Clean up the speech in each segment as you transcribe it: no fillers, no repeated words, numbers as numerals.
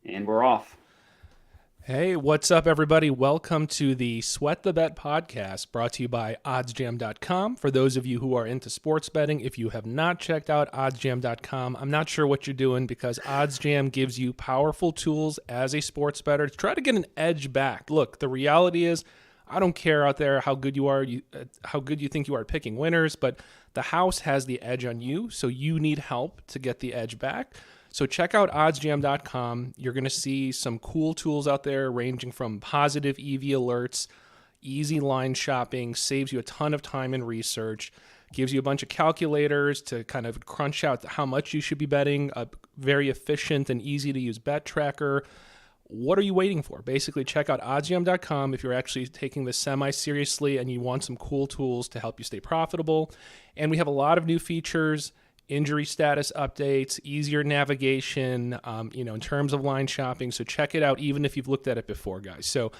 And we're off. Hey, what's up, everybody? Welcome to the Sweat the Bet podcast brought to you by OddsJam.com. For those of you who are into sports betting, if you have not checked out OddsJam.com, I'm not sure what you're doing because OddsJam gives you powerful tools as a sports bettor to try to get an edge back. Look, the reality is, I don't care out there how good you are, how good you think you are at picking winners, but the house has the edge on you, so you need help to get the edge back. So check out oddsjam.com. You're going to see some cool tools out there ranging from positive EV alerts, easy line shopping, saves you a ton of time and research, gives you a bunch of calculators to kind of crunch out how much you should be betting, a very efficient and easy to use bet tracker. What are you waiting for? Basically, check out oddsjam.com if you're actually taking this semi-seriously and you want some cool tools to help you stay profitable. And we have a lot of new features, injury status updates, easier navigation, in terms of line shopping. So check it out, even if you've looked at it before, guys. So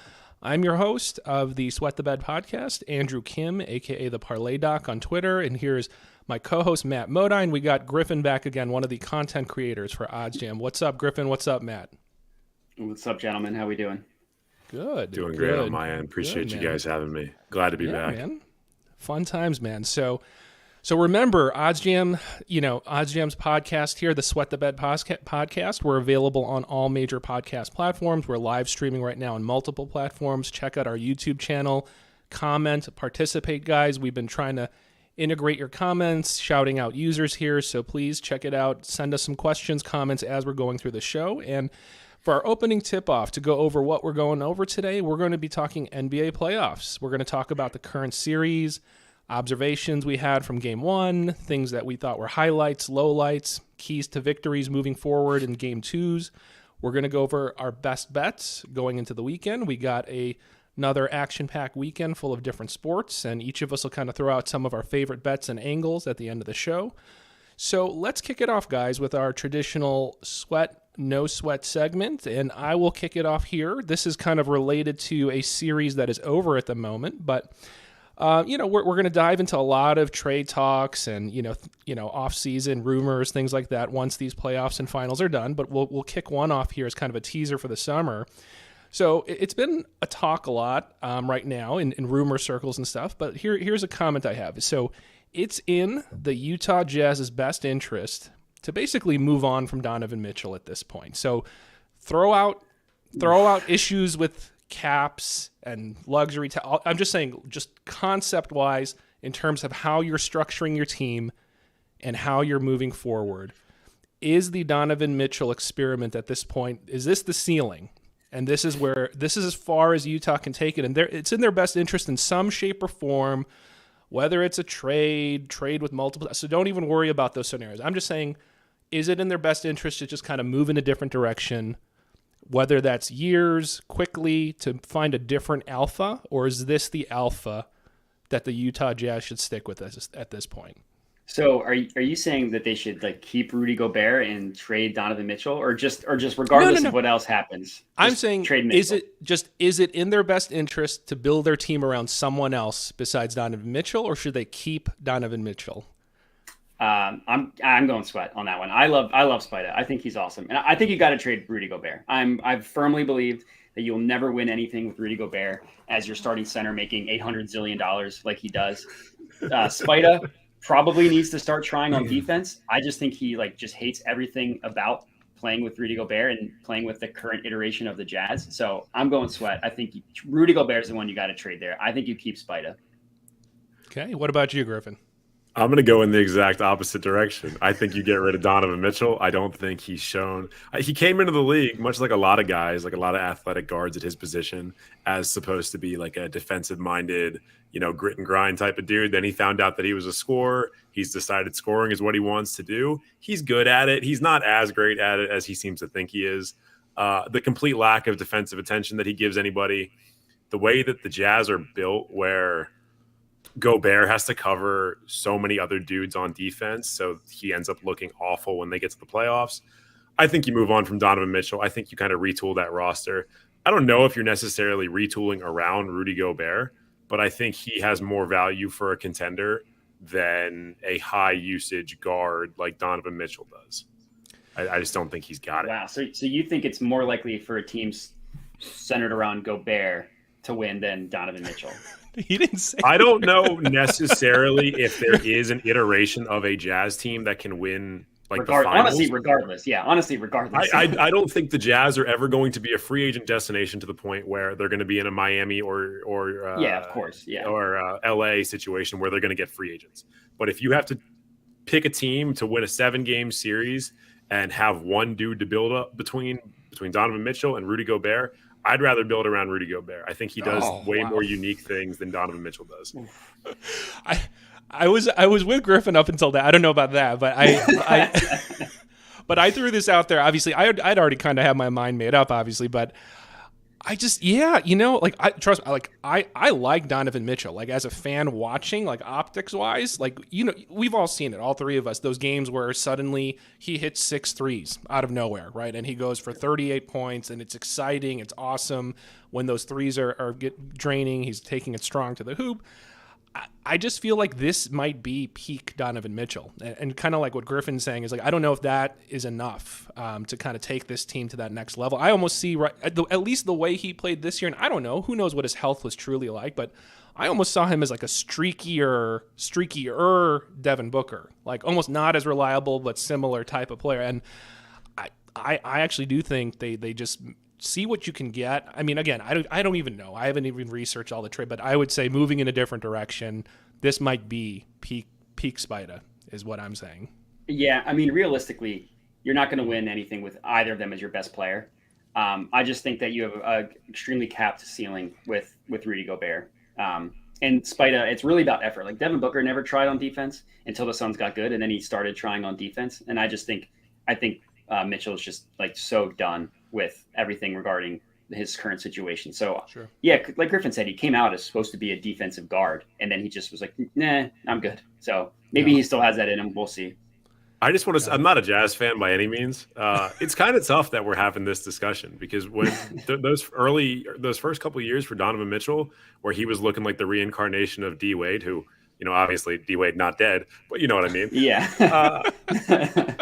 I'm your host of the Sweat the Bed podcast, Andrew Kim, a.k.a. the Parlay Doc on Twitter. And here's my co-host, Matt Modine. We got Griffin back again, one of the content creators for OddsJam. What's up, Griffin? What's up, Matt? What's up, gentlemen? How we doing? Good. Doing great on my end. Appreciate you guys having me. Glad to be back. Man. Fun times, man. So remember, OddsJam, OddsJam's podcast here, the Sweat the Bed podcast. We're available on all major podcast platforms. We're live streaming right now on multiple platforms. Check out our YouTube channel. Comment, participate, guys. We've been trying to integrate your comments, shouting out users here. So please check it out. Send us some questions, comments as we're going through the show. And for our opening tip-off to go over what we're going over today, we're going to be talking NBA playoffs. We're going to talk about the current series, observations we had from Game 1, things that we thought were highlights, lowlights, keys to victories moving forward in Game 2s. We're going to go over our best bets going into the weekend. We got another action-packed weekend full of different sports, and each of us will kind of throw out some of our favorite bets and angles at the end of the show. So let's kick it off, guys, with our traditional no sweat segment, and I will kick it off here. This is kind of related to a series that is over at the moment, but we're going to dive into a lot of trade talks and off-season rumors, things like that once these playoffs and finals are done. But we'll kick one off here as kind of a teaser for the summer. So it's been a talk a lot right now in rumor circles and stuff. But here's a comment I have. So it's in the Utah Jazz's best interest to basically move on from Donovan Mitchell at this point. So throw out issues with caps and luxury. I'm just saying, just concept-wise, in terms of how you're structuring your team and how you're moving forward, is the Donovan Mitchell experiment at this point, is this the ceiling? And this is as far as Utah can take it. And it's in their best interest in some shape or form, whether it's a trade with multiple. So don't even worry about those scenarios. I'm just saying, is it in their best interest to just kind of move in a different direction, whether that's years, quickly, to find a different alpha, or is this the alpha that the Utah Jazz should stick with at this point? So are you saying that they should keep Rudy Gobert and trade Donovan Mitchell, or just regardless No. of what else happens? I'm saying, trade Mitchell? is it in their best interest to build their team around someone else besides Donovan Mitchell, or should they keep Donovan Mitchell? I'm going Sweat on that one. I love Spida. I think he's awesome, and I think you got to trade Rudy Gobert. I've firmly believed that you'll never win anything with Rudy Gobert as your starting center making $800 zillion like he does. Spida probably needs to start trying on defense. I just think he just hates everything about playing with Rudy Gobert and playing with the current iteration of the Jazz. So I'm going Sweat. I think Rudy Gobert is the one you got to trade there. I think you keep Spida. Okay, what about you, Griffin? I'm going to go in the exact opposite direction. I think you get rid of Donovan Mitchell. I don't think he's shown. He came into the league, much like a lot of guys, like a lot of athletic guards at his position, as supposed to be like a defensive-minded, grit and grind type of dude. Then he found out that he was a scorer. He's decided scoring is what he wants to do. He's good at it. He's not as great at it as he seems to think he is. The complete lack of defensive attention that he gives anybody, the way that the Jazz are built where Gobert has to cover so many other dudes on defense, so he ends up looking awful when they get to the playoffs. I think you move on from Donovan Mitchell. I think you kind of retool that roster. I don't know if you're necessarily retooling around Rudy Gobert, but I think he has more value for a contender than a high usage guard like Donovan Mitchell does. I just don't think he's got it. Wow. So you think it's more likely for a team centered around Gobert to win than Donovan Mitchell? He didn't say. I don't know necessarily if there is an iteration of a Jazz team that can win like the finals. Honestly, regardless. Yeah, honestly, regardless. I don't think the Jazz are ever going to be a free agent destination to the point where they're going to be in a Miami or yeah, of course, yeah, or LA situation where they're going to get free agents. But if you have to pick a team to win a 7-game series and have one dude to build up between Donovan Mitchell and Rudy Gobert, I'd rather build around Rudy Gobert. I think he does way more unique things than Donovan Mitchell does. I was with Griffin up until that. I don't know about that, but but I threw this out there. Obviously, I'd already kind of had my mind made up, obviously, but I just, like I like Donovan Mitchell. Like as a fan watching, like optics wise, like, we've all seen it, all three of us, those games where suddenly he hits 6 threes out of nowhere, right? And he goes for 38 points and it's exciting. It's awesome when those threes are draining. He's taking it strong to the hoop. I just feel like this might be peak Donovan Mitchell, and kind of like what Griffin's saying is like, I don't know if that is enough to kind of take this team to that next level. I almost see at least the way he played this year, and I don't know, who knows what his health was truly like, but I almost saw him as like a streakier Devin Booker, like almost not as reliable, but similar type of player. And I actually do think they just see what you can get. I mean, again, I don't even know. I haven't even researched all the trade, but I would say moving in a different direction, this might be peak Spida, is what I'm saying. Yeah, I mean, realistically, you're not going to win anything with either of them as your best player. I just think that you have an extremely capped ceiling with Rudy Gobert. And Spida, it's really about effort. Like Devin Booker never tried on defense until the Suns got good, and then he started trying on defense. And I think Mitchell is just like so done with everything regarding his current situation. So sure. Yeah, like Griffin said, he came out as supposed to be a defensive guard, and then he just was like, nah, I'm good. So maybe he still has that in him. We'll see. I just want to. I'm not a Jazz fan by any means. It's kind of tough that we're having this discussion because when those first couple of years for Donovan Mitchell, where he was looking like the reincarnation of D Wade, who, obviously D Wade not dead, but you know what I mean. Yeah.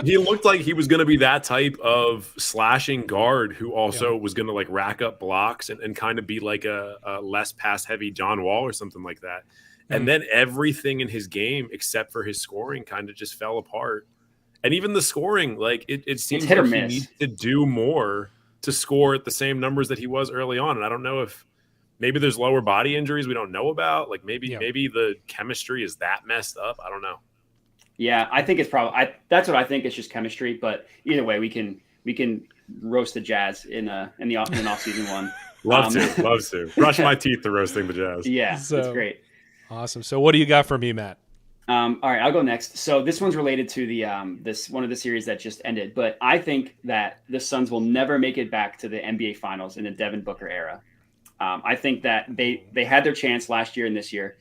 He looked like he was going to be that type of slashing guard who also was going to like rack up blocks and kind of be like a less pass heavy John Wall or something like that. And then everything in his game except for his scoring kind of just fell apart. And even the scoring, like it seems like he needs to do more to score at the same numbers that he was early on. And I don't know if maybe there's lower body injuries we don't know about. Like maybe the chemistry is that messed up. I don't know. Yeah, I think it's probably that's what I think. It's just chemistry. But either way, we can roast the Jazz in the off-season one. Love to brush my teeth to roasting the Jazz. Yeah, that's great. Awesome. So what do you got for me, Matt? All right, I'll go next. So this one's related to the this one of the series that just ended. But I think that the Suns will never make it back to the NBA Finals in the Devin Booker era. I think that they had their chance last year and this year.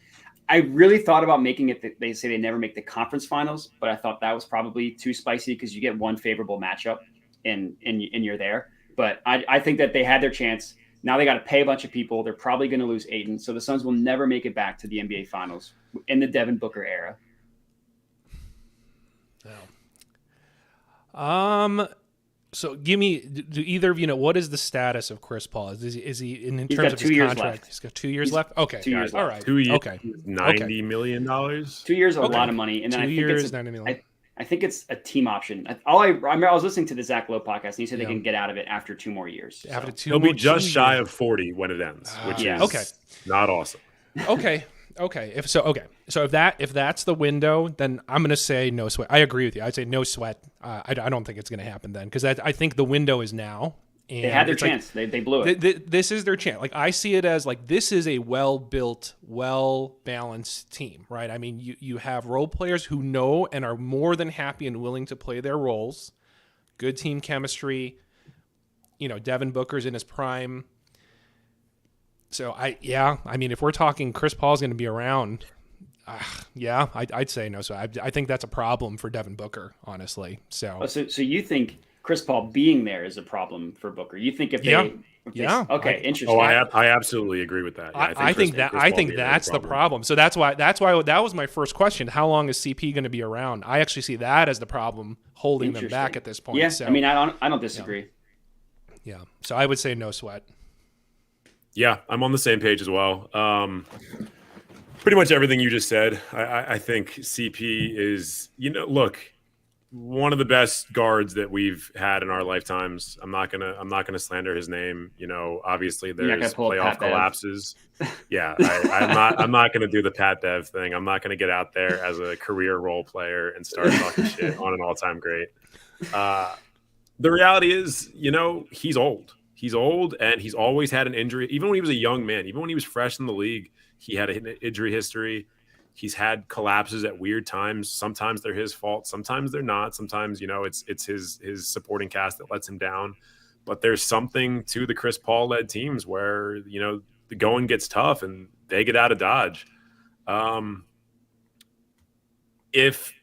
I really thought about making it. They say they never make the conference finals, but I thought that was probably too spicy because you get one favorable matchup and you're there. But I think that they had their chance. Now they got to pay a bunch of people. They're probably going to lose Ayton. So the Suns will never make it back to the NBA Finals in the Devin Booker era. So give me, do either of you know, what is the status of Chris Paul? Is he in terms of his contract? He's got 2 years left? Okay. 2 years all left. right. 2 years, okay. $90 million. 2 years, a lot of money. And then 2 I think years, it's $90 million. I think it's a team option. I remember I was listening to the Zach Lowe podcast, and he said they can get out of it after 2 more years. After two He'll more be just shy of 40 when it ends, which is not awesome. Okay. So if that's the window, then I'm going to say no sweat. I agree with you. I'd say no sweat. I don't think it's going to happen then because I think the window is now. And they had their chance. Like, they blew it. This is their chance. Like I see it as like this is a well-built, well-balanced team, right? I mean, you have role players who know and are more than happy and willing to play their roles. Good team chemistry. Devin Booker's in his prime. So I mean, if we're talking Chris Paul's going to be around, I'd say no. So I think that's a problem for Devin Booker, honestly. So you think Chris Paul being there is a problem for Booker. You think if they, okay, interesting. I absolutely agree with that. Yeah, I think that's the problem. So that's why that was my first question. How long is CP going to be around? I actually see that as the problem holding them back at this point. Yeah, so, I mean, I don't disagree. Yeah, so I would say no sweat. Yeah, I'm on the same page as well. Pretty much everything you just said. I think CP is, look, one of the best guards that we've had in our lifetimes. I'm not gonna slander his name. Obviously there's playoff collapses. Yeah, I'm not gonna do the Pat Bev thing. I'm not gonna get out there as a career role player and start talking shit on an all-time great. The reality is, he's old. He's old, and he's always had an injury. Even when he was a young man, even when he was fresh in the league, he had an injury history. He's had collapses at weird times. Sometimes they're his fault. Sometimes they're not. Sometimes, it's his supporting cast that lets him down. But there's something to the Chris Paul-led teams where, the going gets tough and they get out of Dodge. If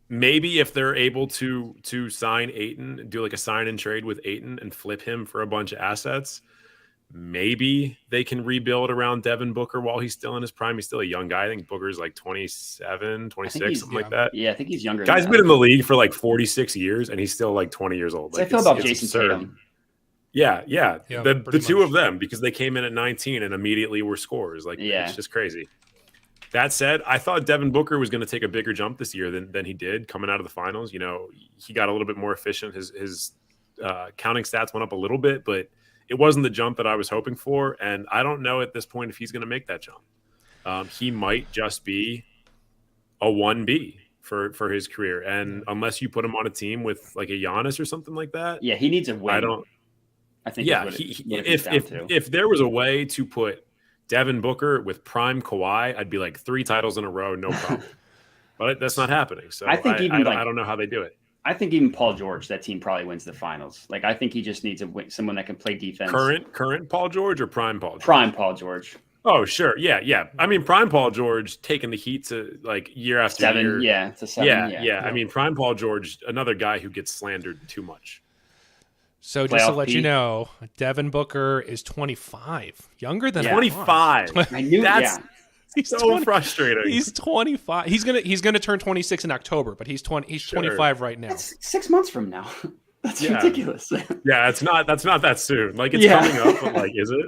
they're able to sign Ayton, do like a sign and trade with Ayton and flip him for a bunch of assets, maybe they can rebuild around Devin Booker while he's still in his prime. He's still a young guy. I think Booker's like 27, 26, something like that. Yeah, I think he's younger. Guy's been in the league for like 46 years, and he's still like 20 years old. I feel about Jason Tatum. Yeah. The two of them, because they came in at 19 and immediately were scorers. It's just crazy. That said, I thought Devin Booker was going to take a bigger jump this year than he did coming out of the finals. He got a little bit more efficient. His counting stats went up a little bit, but it wasn't the jump that I was hoping for. And I don't know at this point if he's going to make that jump. He might just be a 1B for his career. And unless you put him on a team with like a Giannis or something like that. Yeah, he needs a win. I think if there was a way to put Devin Booker with prime Kawhi, I'd be like 3 titles in a row, no problem. But that's not happening. So I don't know how they do it. I think even Paul George, that team probably wins the finals. I think he just needs someone that can play defense. Current Paul George or prime Paul George? Prime Paul George. Oh, sure. Yeah. I mean, prime Paul George taking the heat to year after year. Yeah, to 7. Yeah. I mean, prime Paul George, another guy who gets slandered too much. So just to let you know, Devin Booker is 25, younger than 25. I knew that. He's so frustrating. He's 25. He's gonna turn 26 in October, but he's 25 right now. That's 6 months from now. That's ridiculous. Yeah, that's not that soon. It's coming up, but is it?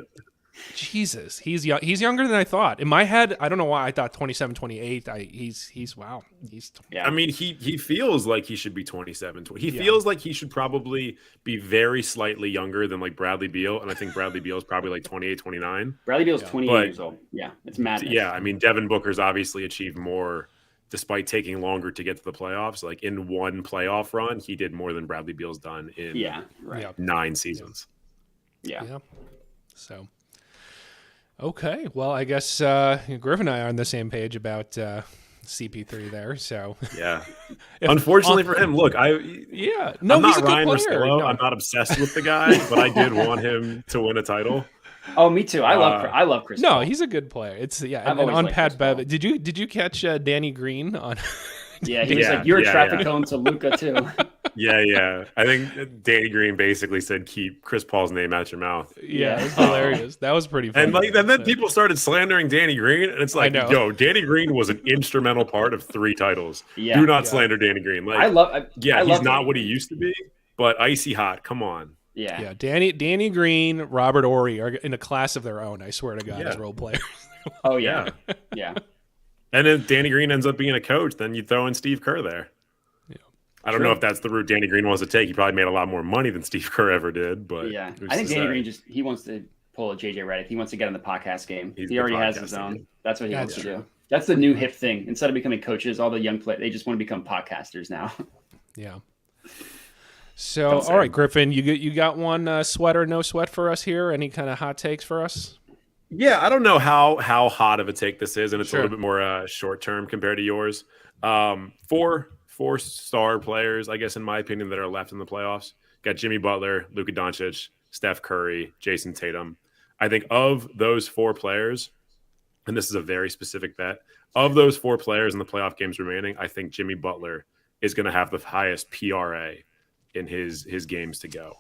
Jesus, he's younger than I thought. In my head, I don't know why I thought 27, 28. He's wow. I mean, he feels like he should be 27. He feels like he should probably be very slightly younger than Bradley Beal, and I think Bradley Beal is probably 28, 29. Bradley Beal's 28 years old. Yeah, it's madness. Yeah, I mean, Devin Booker's obviously achieved more despite taking longer to get to the playoffs. In one playoff run, he did more than Bradley Beal's done in 9 seasons. Yeah. So okay, well, I guess Griff and I are on the same page about CP3 there. So yeah, unfortunately for him, look, I'm not Ryan Russillo. I'm not obsessed with the guy, but I did want him to win a title. Oh, me too. I love Chris. No, Paul. He's a good player. It's and on Pat Bev. Did you catch Danny Green on? Yeah, he was you're a traffic cone to Luka too. Yeah. I think Danny Green basically said, "Keep Chris Paul's name out your mouth." Yeah, it's hilarious. That was pretty funny. And then people started slandering Danny Green, and it's yo, Danny Green was an instrumental part of 3 titles. Do not slander Danny Green. He's not what he used to be, but icy hot. Come on. Yeah. Danny Green, Robert Horry are in a class of their own. I swear to God, as role players. Oh yeah. And if Danny Green ends up being a coach, then you throw in Steve Kerr there. Yeah. I don't know if that's the route Danny Green wants to take. He probably made a lot more money than Steve Kerr ever did. But I think Danny Green he wants to pull a JJ Redick. He wants to get on the podcast game. He already has his own. That's what he wants to do. That's the new hip thing. Instead of becoming coaches, all the young players, they just want to become podcasters now. Yeah. So, all right, Griffin, you got one sweat or no sweat for us here? Any kind of hot takes for us? Yeah, I don't know how hot of a take this is, and it's a little bit more short term compared to yours. 4 star players, I guess, in my opinion, that are left in the playoffs. Got Jimmy Butler, Luka Doncic, Steph Curry, Jason Tatum. I think of those 4 players, and this is a very specific bet, of those 4 players in the playoff games remaining, I think Jimmy Butler is going to have the highest PRA in his games to go.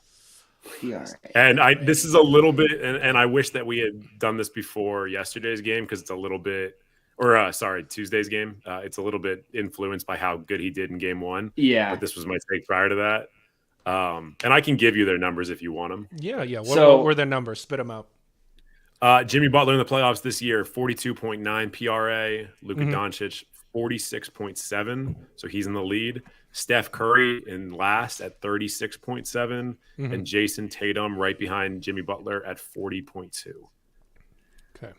PRA. And this is a little bit, and I wish that we had done this before yesterday's game because it's a little bit, or Tuesday's game. It's a little bit influenced by how good he did in game one. Yeah. But this was my take prior to that. And I can give you their numbers if you want them. Yeah. What were their numbers? Spit them out. Jimmy Butler in the playoffs this year, 42.9 PRA. Luka Doncic, 46.7. So he's in the lead. Steph Curry in last at 36.7. And Jason Tatum right behind Jimmy Butler at 40.2. Okay.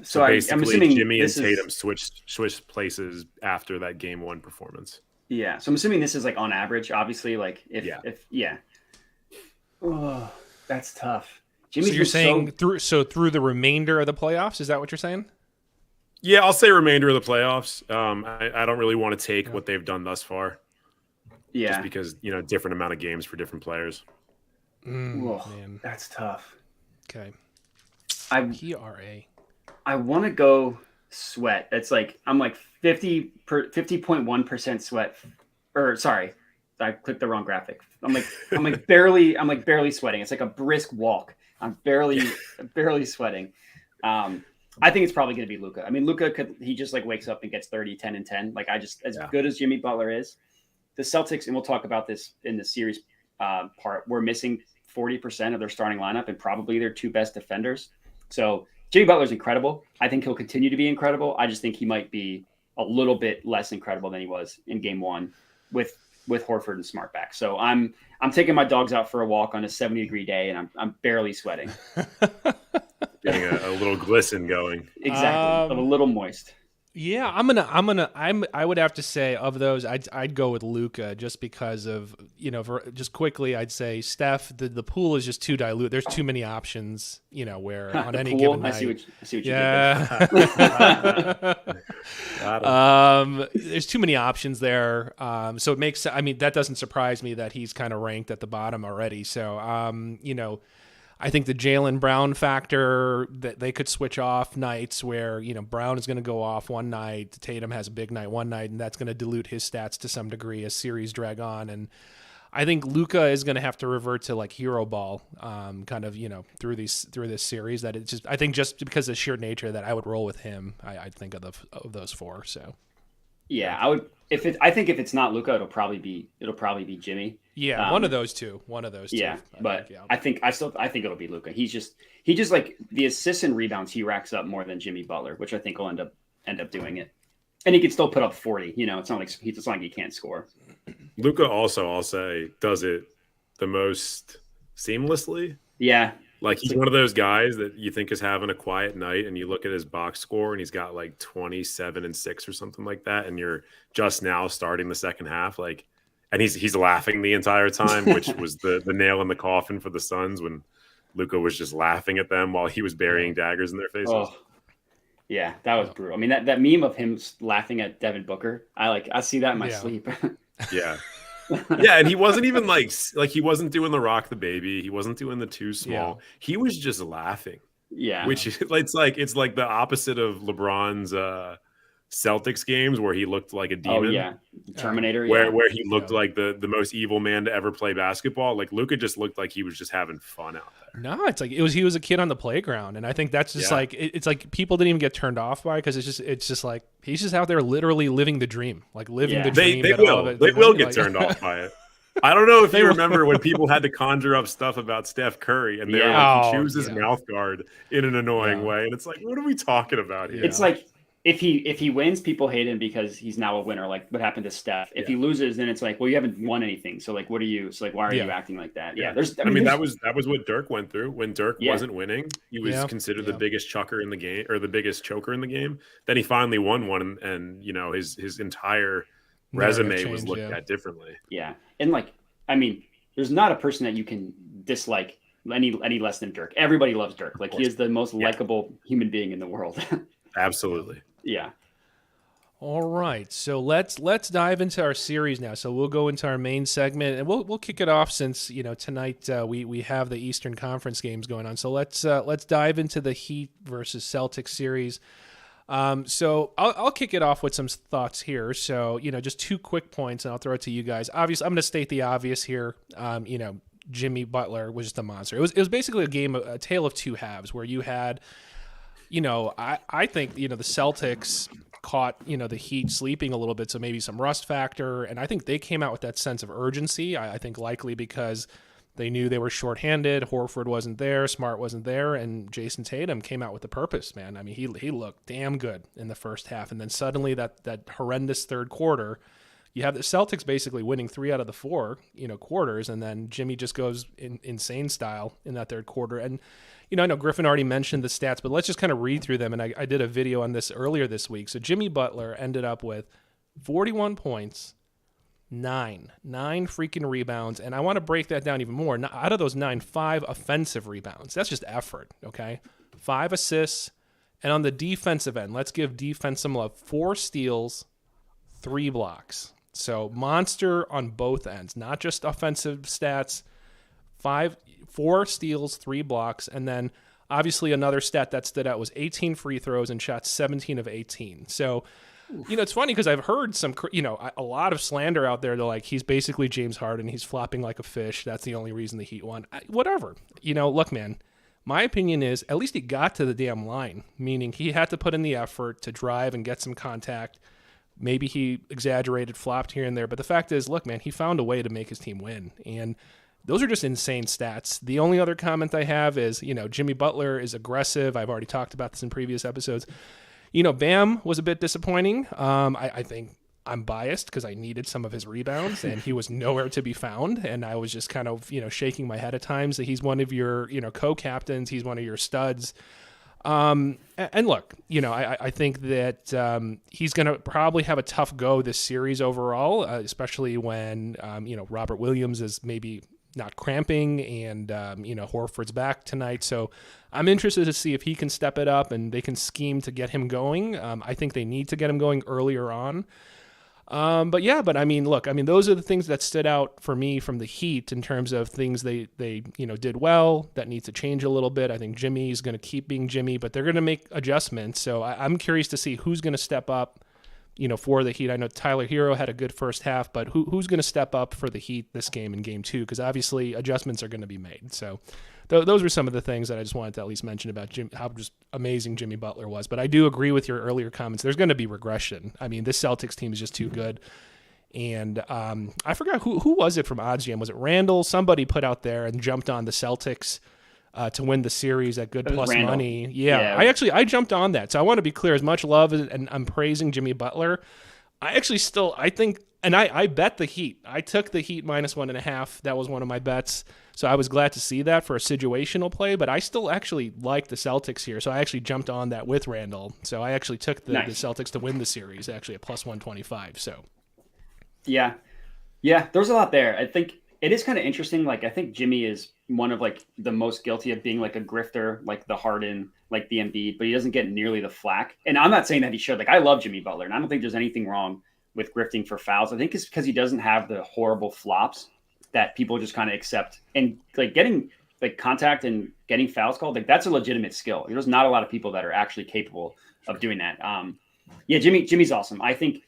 So basically, I'm assuming Jimmy and Tatum switched places after that game one performance. Yeah. So I'm assuming this is like on average, obviously, like if Oh, that's tough. So you're saying through the remainder of the playoffs? Is that what you're saying? Yeah, I'll say remainder of the playoffs. I don't really want to take what they've done thus far. Yeah. Just because, different amount of games for different players. Man. That's tough. Okay. PRA. I want to go sweat. That's like, I'm like 50.1% sweat. Or sorry, I clicked the wrong graphic. I'm like barely sweating. It's like a brisk walk. I'm barely sweating. I think it's probably going to be Luka. I mean, he just like wakes up and gets 30, 10, and 10. Like good as Jimmy Butler is, the Celtics, and we'll talk about this in the series part, we're missing 40% of their starting lineup and probably their two best defenders. So Jimmy Butler's incredible. I think he'll continue to be incredible. I just think he might be a little bit less incredible than he was in game one with Horford and Smart back. So I'm taking my dogs out for a walk on a 70-degree day, and I'm barely sweating. Getting a little glisten going. Exactly. A little moist. Yeah, I would have to say of those, I'd go with Luka just because of, just quickly, I'd say Steph, the pool is just too dilute. There's too many options, where on any given night. I see what you did there. There's too many options there. So it makes, that doesn't surprise me that he's kind of ranked at the bottom already. So, I think the Jaylen Brown factor, that they could switch off nights where, Brown is going to go off one night, Tatum has a big night one night, and that's going to dilute his stats to some degree as series drag on. And I think Luka is going to have to revert to like hero ball, through this series. That it's just, I think just because of the sheer nature that I would roll with him. I think of those four. So yeah, I would. I think if it's not Luka, it'll probably be Jimmy. Yeah, one of those two. Yeah, I think it'll be Luka. He just like the assists and rebounds he racks up more than Jimmy Butler, which I think will end up doing it. And he can still put up 40. It's not like he can't score. Luka also, I'll say, does it the most seamlessly. Yeah. Like he's one of those guys that you think is having a quiet night, and you look at his box score and he's got like 27 and 6 or something like that, and you're just now starting the second half, like, and he's laughing the entire time, which was the nail in the coffin for the Suns when Luka was just laughing at them while he was burying daggers in their faces. Oh. Yeah, that was brutal. I mean, that meme of him laughing at Devin Booker, I see that in my sleep. Yeah. Yeah, and he wasn't even like he wasn't doing the rock the baby. He wasn't doing the too small. Yeah. He was just laughing. Yeah. Which it's like the opposite of LeBron's Celtics games where he looked like a demon. Oh yeah. Terminator. Where he looked like the most evil man to ever play basketball. Like Luka just looked like he was just having fun out there. No, it's like he was a kid on the playground, and I think that's just like it's like people didn't even get turned off by it because it's just like he's just out there literally living the dream, like living the dream. They will get turned off by it. I don't know if you remember when people had to conjure up stuff about Steph Curry, and they were like, he chews his mouth guard in an annoying way, and it's like, what are we talking about here? It's like if he wins, people hate him because he's now a winner. Like what happened to Steph. If he loses, then it's like, well, you haven't won anything. So like, what are you? So like, why are you acting like that? Yeah. That was what Dirk went through when Dirk wasn't winning. He was considered the biggest chucker in the game, or the biggest choker in the game. Then he finally won one, and his entire resume was looked at differently. Yeah, and like, I mean, there's not a person that you can dislike any less than Dirk. Everybody loves Dirk. Like he is the most likable human being in the world. Absolutely. Yeah. All right. So let's dive into our series now. So we'll go into our main segment, and we'll kick it off since tonight we have the Eastern Conference games going on. So let's dive into the Heat versus Celtic series. So I'll kick it off with some thoughts here. So, just 2 quick points, and I'll throw it to you guys. Obviously, I'm going to state the obvious here. Jimmy Butler was just a monster. It was basically a tale of 2 halves, where you had, I think, the Celtics caught, the Heat sleeping a little bit, so maybe some rust factor. And I think they came out with that sense of urgency. I think likely because they knew they were shorthanded. Horford wasn't there. Smart wasn't there. And Jason Tatum came out with the purpose, man. I mean, he looked damn good in the first half. And then suddenly that horrendous third quarter, you have the Celtics basically winning 3 out of the 4, quarters. And then Jimmy just goes insane style in that third quarter. And, I know Griffin already mentioned the stats, but let's just kind of read through them. And I did a video on this earlier this week. So Jimmy Butler ended up with 41 points, 9 freaking rebounds. And I want to break that down even more. Out of those 9, 5 offensive rebounds. That's just effort, okay? 5 assists. And on the defensive end, let's give defense some love. 4 steals, 3 blocks. So monster on both ends, not just offensive stats. 4 steals, 3 blocks. And then obviously another stat that stood out was 18 free throws and shot 17 of 18. So, it's funny because I've heard a lot of slander out there. They're like, he's basically James Harden. He's flopping like a fish. That's the only reason the Heat won. Whatever. Look, man, my opinion is at least he got to the damn line, meaning he had to put in the effort to drive and get some contact. Maybe he exaggerated, flopped here and there. But the fact is, look, man, he found a way to make his team win. And those are just insane stats. The only other comment I have is, Jimmy Butler is aggressive. I've already talked about this in previous episodes. Bam was a bit disappointing. I think I'm biased because I needed some of his rebounds, and he was nowhere to be found. And I was just kind of, shaking my head at times that he's one of your, co-captains. He's one of your studs. And look, I think that he's going to probably have a tough go this series overall, especially when, Robert Williams is maybe not cramping and, Horford's back tonight. So I'm interested to see if he can step it up and they can scheme to get him going. I think they need to get him going earlier on. But I mean, look, those are the things that stood out for me from the Heat in terms of things they did well that needs to change a little bit. I think Jimmy's going to keep being Jimmy, but they're going to make adjustments. So I'm curious to see who's going to step up, for the Heat. I know Tyler Hero had a good first half, but who's going to step up for the Heat this game in game 2? Because obviously adjustments are going to be made. So those were some of the things that I just wanted to at least mention about how just amazing Jimmy Butler was. But I do agree with your earlier comments. There's going to be regression. I mean, this Celtics team is just too good. And I forgot who was it from OddsJam. Was it Randall? Somebody put out there and jumped on the Celtics to win the series at good plus Randall. money. Yeah. I jumped on that. So I want to be clear, as much love and I'm praising Jimmy Butler, I think, and I bet the Heat. I took the Heat -1.5. That was one of my bets. So I was glad to see that for a situational play, but I still actually like the Celtics here. So I actually jumped on that with Randall. So I actually took the Celtics to win the series, actually at +125. So yeah, there's a lot there. I think it is kind of interesting. Like, I think Jimmy is one of like the most guilty of being like a grifter, like the Harden, like the Embiid, but he doesn't get nearly the flack. And I'm not saying that he should. Like, I love Jimmy Butler, and I don't think there's anything wrong with grifting for fouls. I think it's because he doesn't have the horrible flops that people just kind of accept. And like getting like contact and getting fouls called, like that's a legitimate skill. There's not a lot of people that are actually capable of doing that. Jimmy's awesome. I think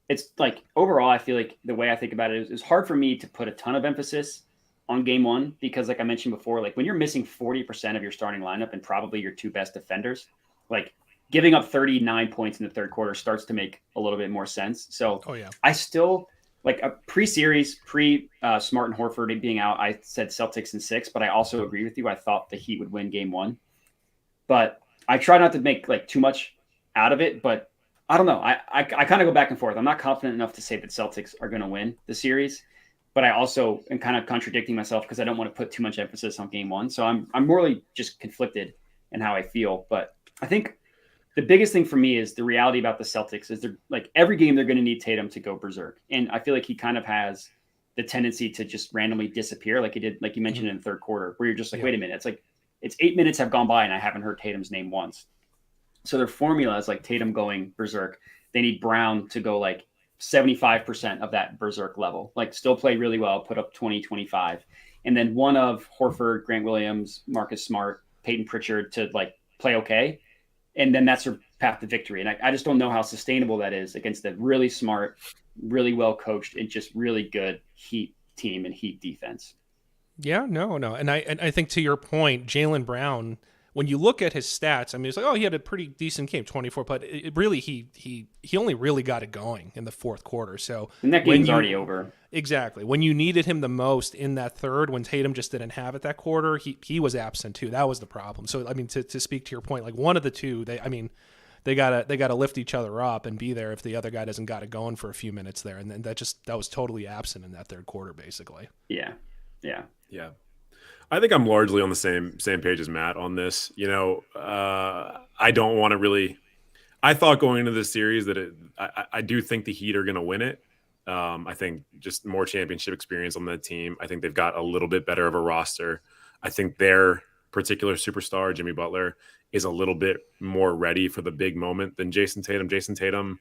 it's like overall, I feel like the way I think about it is it's hard for me to put a ton of emphasis on game 1 because like I mentioned before, like when you're missing 40% of your starting lineup and probably your 2 best defenders, like giving up 39 points in the third quarter starts to make a little bit more sense. So I still like a pre-series, Smart and Horford being out, I said Celtics in 6, but I also agree with you. I thought the Heat would win game 1, but I try not to make like too much out of it, but I don't know. I kind of go back and forth. I'm not confident enough to say that Celtics are going to win the series, but I also am kind of contradicting myself because I don't want to put too much emphasis on game 1. So I'm morally just conflicted in how I feel. But I think the biggest thing for me is the reality about the Celtics is they're like every game they're going to need Tatum to go berserk. And I feel like he kind of has the tendency to just randomly disappear like he did, like you mentioned in the third quarter, where you're just like, wait a minute, it's like it's 8 minutes have gone by and I haven't heard Tatum's name once. So their formula is like Tatum going berserk. They need Brown to go like 75% of that berserk level, like still play really well, put up 20, 25. And then one of Horford, Grant Williams, Marcus Smart, Peyton Pritchard to like play okay. And then that's path to victory. And I just don't know how sustainable that is against a really smart, really well coached, and just really good Heat team and Heat defense. Yeah, no. And I think to your point, Jaylen Brown, when you look at his stats, I mean, it's like, oh, he had a pretty decent game, 24, but it really, he only really got it going in the fourth quarter. So and that game's already over. Exactly. When you needed him the most in that third, when Tatum just didn't have it that quarter, he was absent too. That was the problem. So, I mean, to speak to your point, like one of the two, they gotta lift each other up and be there if the other guy doesn't got it going for a few minutes there. And then that was totally absent in that third quarter, basically. Yeah. I think I'm largely on the same page as Matt on this. I don't want to really. I thought going into this series that I do think the Heat are going to win it. I think just more championship experience on that team. I think they've got a little bit better of a roster. I think their particular superstar, Jimmy Butler, is a little bit more ready for the big moment than Jason Tatum. Jason Tatum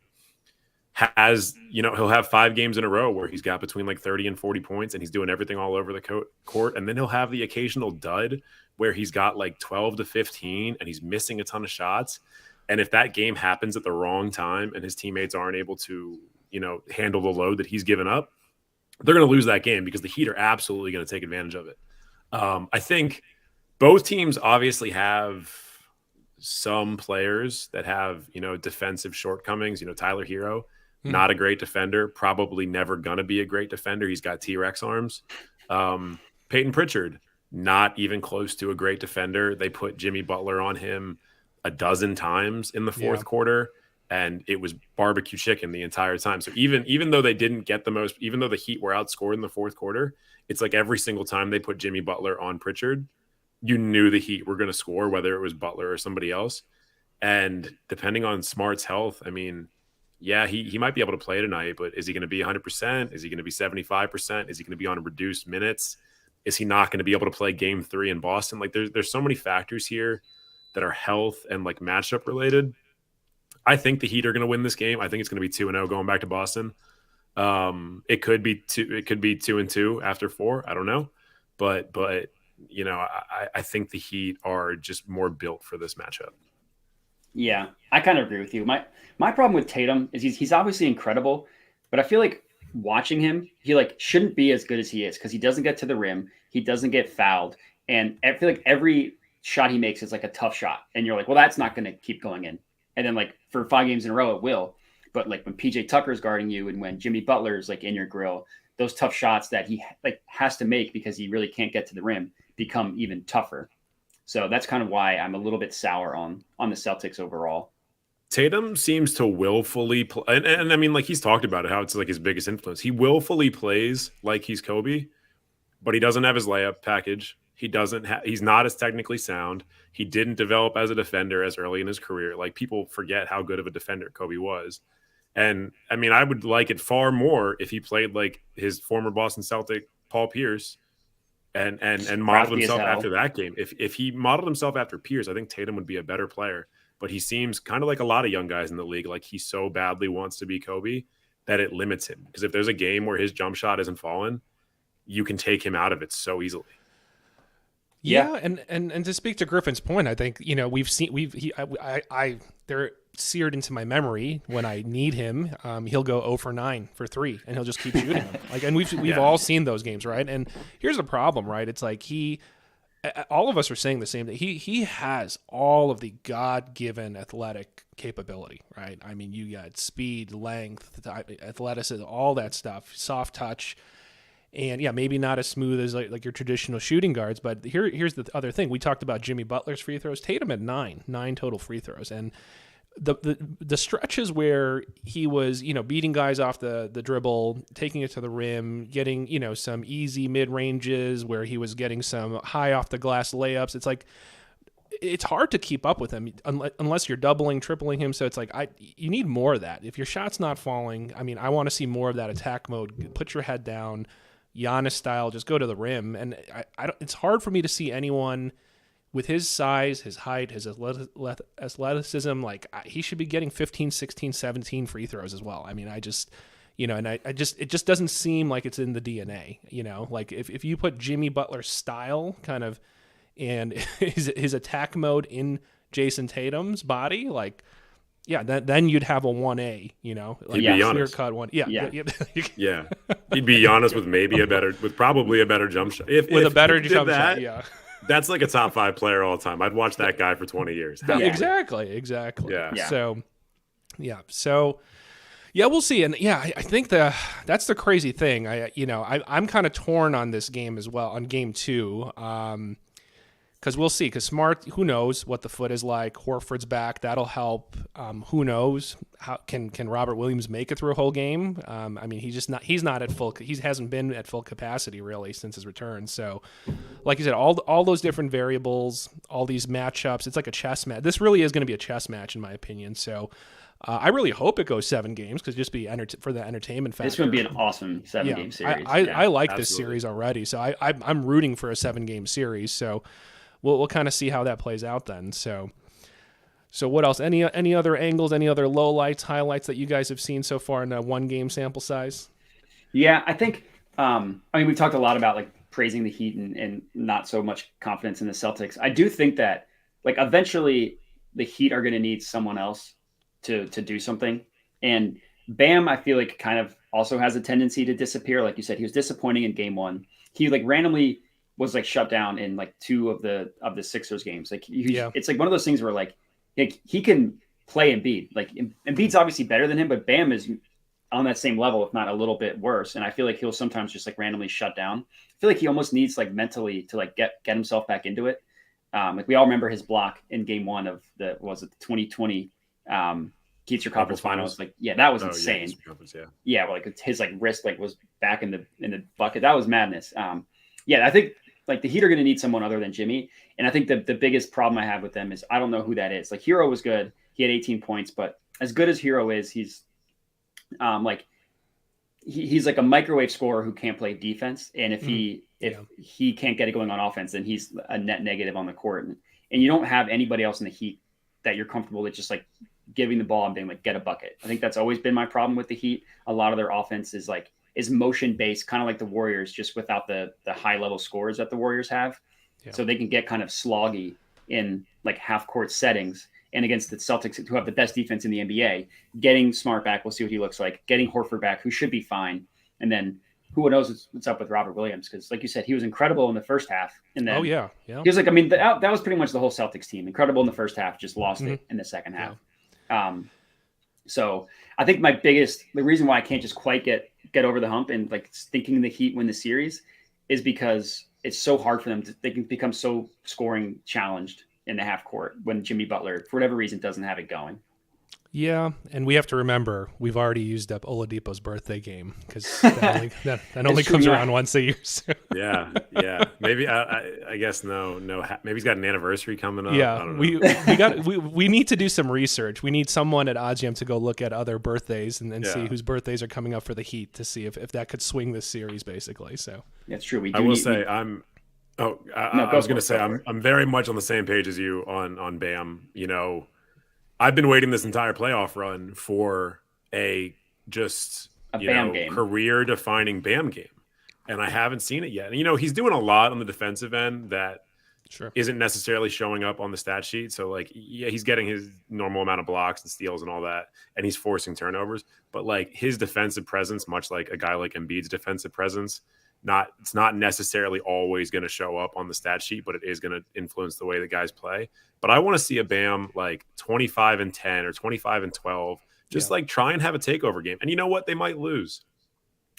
has, he'll have 5 games in a row where he's got between like 30 and 40 points and he's doing everything all over the court. And then he'll have the occasional dud where he's got like 12 to 15 and he's missing a ton of shots. And if that game happens at the wrong time and his teammates aren't able to, handle the load that he's given up, they're going to lose that game because the Heat are absolutely going to take advantage of it. I think both teams obviously have some players that have, defensive shortcomings. Tyler Hero, not a great defender, probably never going to be a great defender. He's got T-Rex arms. Peyton Pritchard, not even close to a great defender. They put Jimmy Butler on him a dozen times in the fourth quarter, and it was barbecue chicken the entire time. So even though they didn't get the most, even though the Heat were outscored in the fourth quarter, it's like every single time they put Jimmy Butler on Pritchard, you knew the Heat were going to score, whether it was Butler or somebody else. And depending on Smart's health, I mean, yeah, he might be able to play tonight, but is he going to be 100%? Is he going to be 75%? Is he going to be on reduced minutes? Is he not going to be able to play game 3 in Boston? Like there's so many factors here that are health and like matchup related. I think the Heat are going to win this game. I think it's going to be 2-0 going back to Boston. It could be 2-2 after 4. I don't know, but I think the Heat are just more built for this matchup. Yeah, I kind of agree with you. My problem with Tatum is he's obviously incredible, but I feel like watching him, he like shouldn't be as good as he is because he doesn't get to the rim, he doesn't get fouled, and I feel like every shot he makes is like a tough shot, and you're like, well, that's not going to keep going in. And then like for 5 games in a row, it will. But like when PJ Tucker's guarding you and when Jimmy Butler's like in your grill, those tough shots that he like has to make because he really can't get to the rim become even tougher. So that's kind of why I'm a little bit sour on the Celtics overall. Tatum seems to willfully play, and I mean, like he's talked about it, how it's like his biggest influence. He willfully plays like he's Kobe, but he doesn't have his layup package. He's not as technically sound. He didn't develop as a defender as early in his career. Like people forget how good of a defender Kobe was. And I mean, I would like it far more if he played like his former Boston Celtic, Paul Pierce, and modeled himself after that game. If he modeled himself after Pierce, I think Tatum would be a better player. But he seems kind of like a lot of young guys in the league, like he so badly wants to be Kobe that it limits him. Because if there's a game where his jump shot isn't falling, you can take him out of it so easily. Yeah, and to speak to Griffin's point, I think they're seared into my memory. When I need him, he'll go 0 for 9 for 3, and he'll just keep shooting them. Like, and we've all seen those games, right? And here's the problem, right? It's like all of us are saying the same thing. He has all of the God-given athletic capability, right? I mean, you got speed, length, athleticism, all that stuff, soft touch. And yeah, maybe not as smooth as like your traditional shooting guards, but here's the other thing. We talked about Jimmy Butler's free throws. Tatum had 9 total free throws, and the stretches where he was beating guys off the dribble, taking it to the rim, getting some easy mid ranges where he was getting some high off the glass layups. It's like it's hard to keep up with him unless you're doubling, tripling him. So it's like you need more of that. If your shot's not falling, I mean, I want to see more of that attack mode. Put your head down. Giannis style, just go to the rim. And it's hard for me to see anyone with his size, his height, his athleticism, like he should be getting 15, 16, 17 free throws as well. I mean, it just doesn't seem like it's in the DNA, like if you put Jimmy Butler's style kind of and his attack mode in Jason Tatum's body, like yeah, then you'd have a 1A, like He'd be a clear Giannis. cut one. Yeah, Yeah. Yeah, he'd be Giannis with probably a better jump shot. If with a better he did jump that, shot. Yeah, that's like a top 5 player all time. I'd watch that guy for 20 years. Happily. exactly. Yeah. So, yeah, we'll see. And yeah, I think that's the crazy thing. I'm kind of torn on this game as well, on game 2. Because we'll see. Because Smart, who knows what the foot is like? Horford's back, that'll help. Who knows? How can Robert Williams make it through a whole game? I mean, he's not at full. He hasn't been at full capacity really since his return. So, like you said, all those different variables, all these matchups. It's like a chess match. This really is going to be a chess match, in my opinion. So, I really hope it goes 7 games because just be for the entertainment factor. This would be an awesome 7-game series. I like absolutely. this series already, so I'm rooting for a 7-game series. So. We'll kind of see how that plays out then. So what else? Any other angles? Any other lowlights, highlights that you guys have seen so far in a 1-game sample size? Yeah, I think. We've talked a lot about like praising the Heat and not so much confidence in the Celtics. I do think that like eventually the Heat are going to need someone else to do something. And Bam, I feel like kind of also has a tendency to disappear. Like you said, he was disappointing in game 1. He like randomly was like shut down in like 2 of the Sixers games. Like it's like one of those things where like he can play Embiid. Like Embiid's obviously better than him, but Bam is on that same level, if not a little bit worse. And I feel like he'll sometimes just like randomly shut down. I feel like he almost needs like mentally to like get himself back into it. Like we all remember his block in game 1 of the 2020 Eastern Conference Finals. Like, yeah, that was insane. Yeah, like his like wrist like was back in the bucket. That was madness. I think like the Heat are going to need someone other than Jimmy. And I think the biggest problem I have with them is I don't know who that is. Like Hero was good. He had 18 points, but as good as Hero is, he's he's like a microwave scorer who can't play defense. And if he can't get it going on offense, then he's a net negative on the court. And you don't have anybody else in the Heat that you're comfortable with just like giving the ball and being like, get a bucket. I think that's always been my problem with the Heat. A lot of their offense is motion based, kind of like the Warriors, just without the high level scores that the Warriors have. Yeah. So they can get kind of sloggy in like half court settings. And against the Celtics, who have the best defense in the NBA, getting Smart back, we'll see what he looks like. Getting Horford back, who should be fine. And then who knows what's up with Robert Williams? Because like you said, he was incredible in the first half. And then he was like, that was pretty much the whole Celtics team. Incredible in the first half, just lost it in the second half. Yeah. So I think the reason why I can't just quite get over the hump and like thinking the Heat win the series is because it's so hard for them. They can become so scoring challenged in the half court when Jimmy Butler, for whatever reason, doesn't have it going. Yeah, and we have to remember we've already used up Oladipo's birthday game because that only comes around once a year. So. Yeah. Maybe I guess no. Maybe he's got an anniversary coming up. Yeah, I don't know. we need to do some research. We need someone at OddsJam to go look at other birthdays and see whose birthdays are coming up for the Heat to see if that could swing this series basically. So that's true. I was going to say I'm very much on the same page as you on Bam. You know, I've been waiting this entire playoff run for a Bam game, career-defining Bam game, and I haven't seen it yet. And, you know, he's doing a lot on the defensive end that isn't necessarily showing up on the stat sheet. So, like, yeah, he's getting his normal amount of blocks and steals and all that, and he's forcing turnovers. But, like, his defensive presence, much like a guy like Embiid's defensive presence, it's not necessarily always going to show up on the stat sheet, but it is going to influence the way the guys play. But I want to see a Bam like 25-10 or 25-12, just like try and have a takeover game. And you know what? They might lose,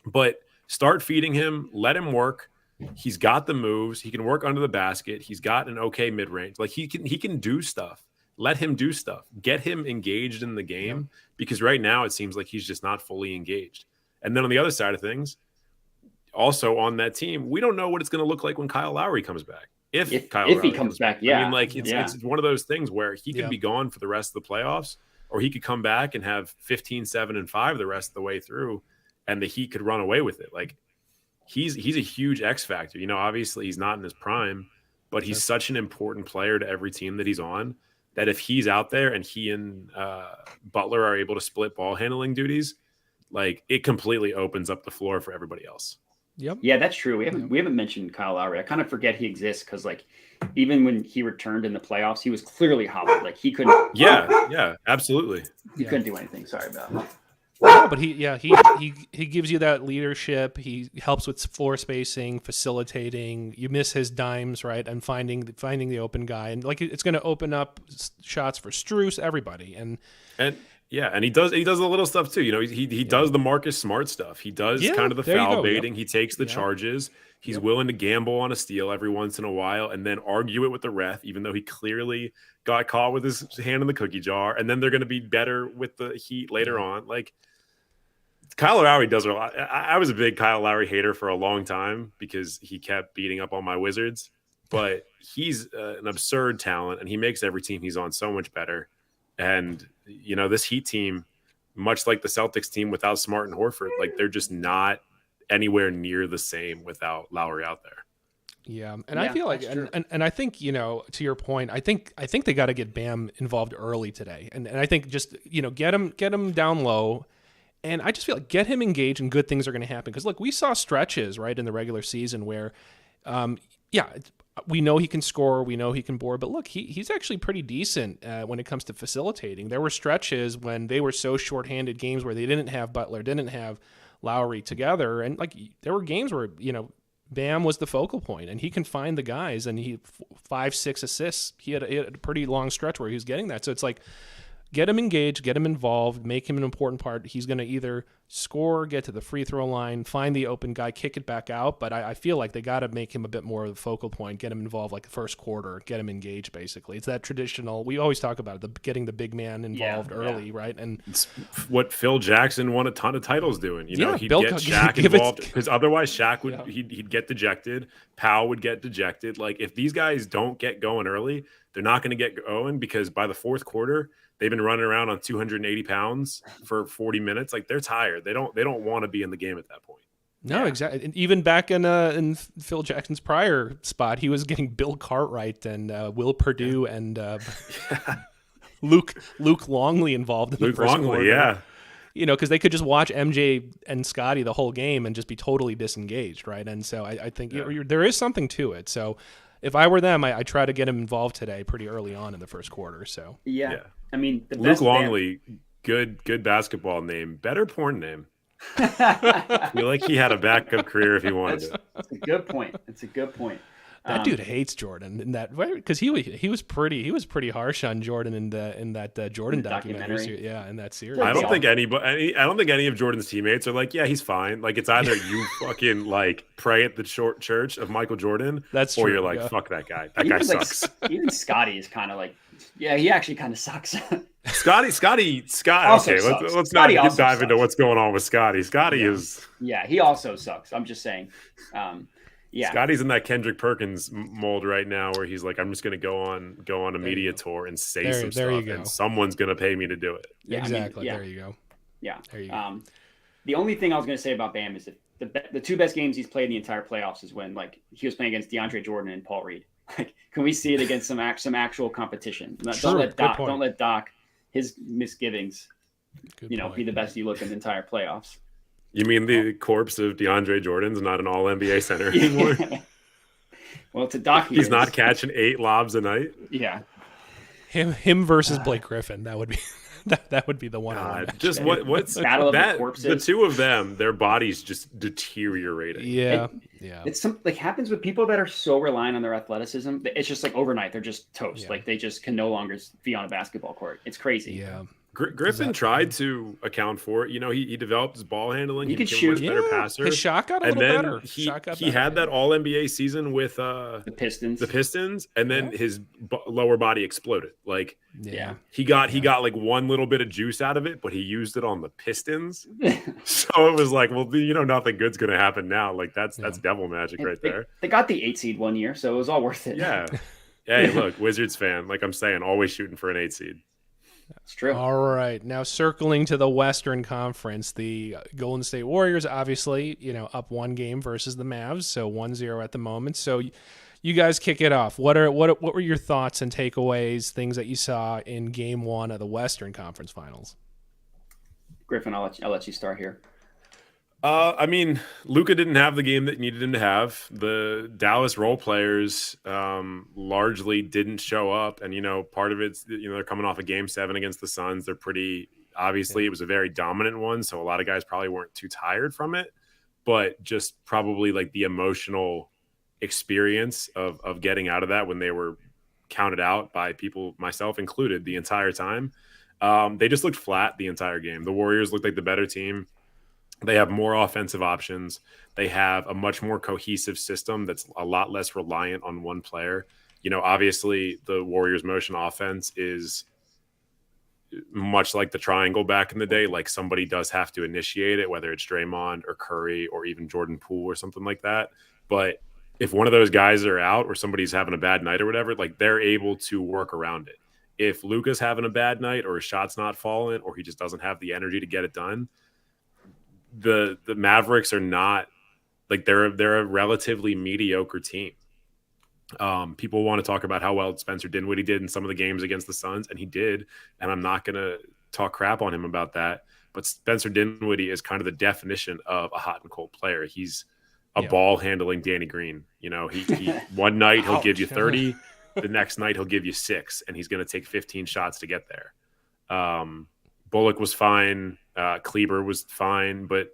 but start feeding him, let him work. He's got the moves. He can work under the basket. He's got an okay mid-range. Like he can do stuff. Let him do stuff. Get him engaged in the game because right now it seems like he's just not fully engaged. And then on the other side of things, also on that team, we don't know what it's going to look like when Kyle Lowry comes back. If he comes back, yeah. I mean, like it's one of those things where he could be gone for the rest of the playoffs, or he could come back and have 15, 7, and 5 the rest of the way through, and the Heat could run away with it. Like he's a huge X factor. You know, obviously he's not in his prime, but he's such an important player to every team that he's on that if he's out there and he and Butler are able to split ball handling duties, like it completely opens up the floor for everybody else. Yep. Yeah, that's true. We haven't mentioned Kyle Lowry. I kind of forget he exists because like even when he returned in the playoffs, he was clearly hobbled. Like he couldn't. Yeah, absolutely. He couldn't do anything. Sorry about that. No, but he gives you that leadership. He helps with floor spacing, facilitating. You miss his dimes, right, and finding the open guy, and like it's going to open up shots for Strus, everybody, and yeah, and he does the little stuff too. You know, he does the Marcus Smart stuff. He does kind of the foul baiting. He takes the charges. He's willing to gamble on a steal every once in a while, and then argue it with the ref, even though he clearly got caught with his hand in the cookie jar. And then they're going to be better with the Heat later on, like. Kyle Lowry does a lot. I was a big Kyle Lowry hater for a long time because he kept beating up on my Wizards, but he's an absurd talent and he makes every team he's on so much better. And, you know, this Heat team, much like the Celtics team without Smart and Horford, like they're just not anywhere near the same without Lowry out there. Yeah, and I feel like, and I think, you know, to your point, I think they got to get Bam involved early today, and I think just, you know, get him down low. And I just feel like get him engaged and good things are going to happen. Because, look, we saw stretches, right, in the regular season where, we know he can score, we know he can board, but look, he's actually pretty decent when it comes to facilitating. There were stretches when they were so shorthanded, games where they didn't have Butler, didn't have Lowry together. And, like, there were games where, you know, Bam was the focal point, and he can find the guys, and he 5-6 assists. He had a pretty long stretch where he was getting that. So it's like, get him engaged, get him involved, make him an important part. He's going to either score, get to the free throw line, find the open guy, kick it back out. But I feel like they got to make him a bit more of the focal point, get him involved like the first quarter, get him engaged, basically. It's that traditional, we always talk about it, getting the big man involved early, right? And it's what Phil Jackson won a ton of titles doing. You know, he'd get Shaq involved because otherwise Shaq would he'd get dejected. Powell would get dejected. Like if these guys don't get going early, they're not going to get going because by the fourth quarter, they've been running around on 280 pounds for 40 minutes. Like they're tired. They don't want to be in the game at that point. No, exactly. And even back in Phil Jackson's prior spot, he was getting Bill Cartwright and Will Perdue and Luke Longley involved in the first quarter. Yeah. You know, because they could just watch MJ and Scotty the whole game and just be totally disengaged, right? And so I think there is something to it. So if I were them, I try to get him involved today pretty early on in the first quarter. So yeah. I mean, the Luke Longley, good basketball name, better porn name. I feel like he had a backup career if he wanted it. It's a good point. That dude hates Jordan in that way because he was pretty harsh on Jordan in that Jordan documentary. Yeah, in that series. I don't think any of Jordan's teammates are like, yeah, he's fine. Like it's either you fucking like pray at the short church of Michael Jordan, that's or true, you're like, fuck that guy. That guy sucks. Like, even Scotty is kind of like, yeah, he actually kind of sucks. Scotty. Okay, let's not dive into what's going on with Scotty. Scotty is. Yeah, he also sucks. I'm just saying. Yeah, Scotty's in that Kendrick Perkins mold right now, where he's like, I'm just going to go on a media tour and say some stuff, and someone's going to pay me to do it. Yeah, exactly. There you go. Yeah. There you go. The only thing I was going to say about Bam is that the two best games he's played in the entire playoffs is when like he was playing against DeAndre Jordan and Paul Reed. Like, can we see it against some actual competition? Don't let Doc his misgivings, be the best you look in the entire playoffs. You mean the corpse of DeAndre Jordan's not an All-NBA center anymore? Well, to Doc, he's not catching 8 lobs a night. Yeah, him versus Blake Griffin. That would be that would be the one. Just what's battle that? Of the corpses. The two of them, their bodies just deteriorating. Yeah. It's something like happens with people that are so reliant on their athleticism. It's just like overnight they're just toast. Yeah. Like they just can no longer be on a basketball court. It's crazy. Yeah. Griffin tried to account for it. You know, he developed his ball handling. He could shoot. A much better passer. His shot got a little better. He had that All-NBA season with the Pistons. And then his lower body exploded. Like, he got like one little bit of juice out of it, but he used it on the Pistons. So it was like, well, nothing good's going to happen now. Like that's devil magic right there. They got the 8 seed one year, so it was all worth it. Yeah. Hey, look, Wizards fan. Like I'm saying, always shooting for an 8 seed. That's true. All right. Now circling to the Western Conference, the Golden State Warriors, obviously, up one game versus the Mavs. So 1-0 at the moment. So you guys kick it off. What were your thoughts and takeaways, things that you saw in game 1 of the Western Conference Finals? Griffin, I'll let you start here. I mean, Luca didn't have the game that he needed him to have. The Dallas role players largely didn't show up, and part of it's they're coming off a game 7 against the Suns. They're pretty obviously it was a very dominant one, so a lot of guys probably weren't too tired from it, but just probably like the emotional experience of getting out of that when they were counted out by people, myself included, the entire time. They just looked flat the entire game. The Warriors looked like the better team. They have more offensive options. They have a much more cohesive system that's a lot less reliant on one player. Obviously the Warriors motion offense is much like the triangle back in the day. Like somebody does have to initiate it, whether it's Draymond or Curry or even Jordan Poole or something like that. But if one of those guys are out or somebody's having a bad night or whatever, like they're able to work around it. If Luka's having a bad night or his shot's not falling or he just doesn't have the energy to get it done, the Mavericks are not like they're a relatively mediocre team. People want to talk about how well Spencer Dinwiddie did in some of the games against the Suns, and he did, and I'm not going to talk crap on him about that. But Spencer Dinwiddie is kind of the definition of a hot and cold player. He's a ball handling Danny Green. He one night he'll give you 30, the next night he'll give you 6, and he's going to take 15 shots to get there. Bullock was fine. Kleber was fine, but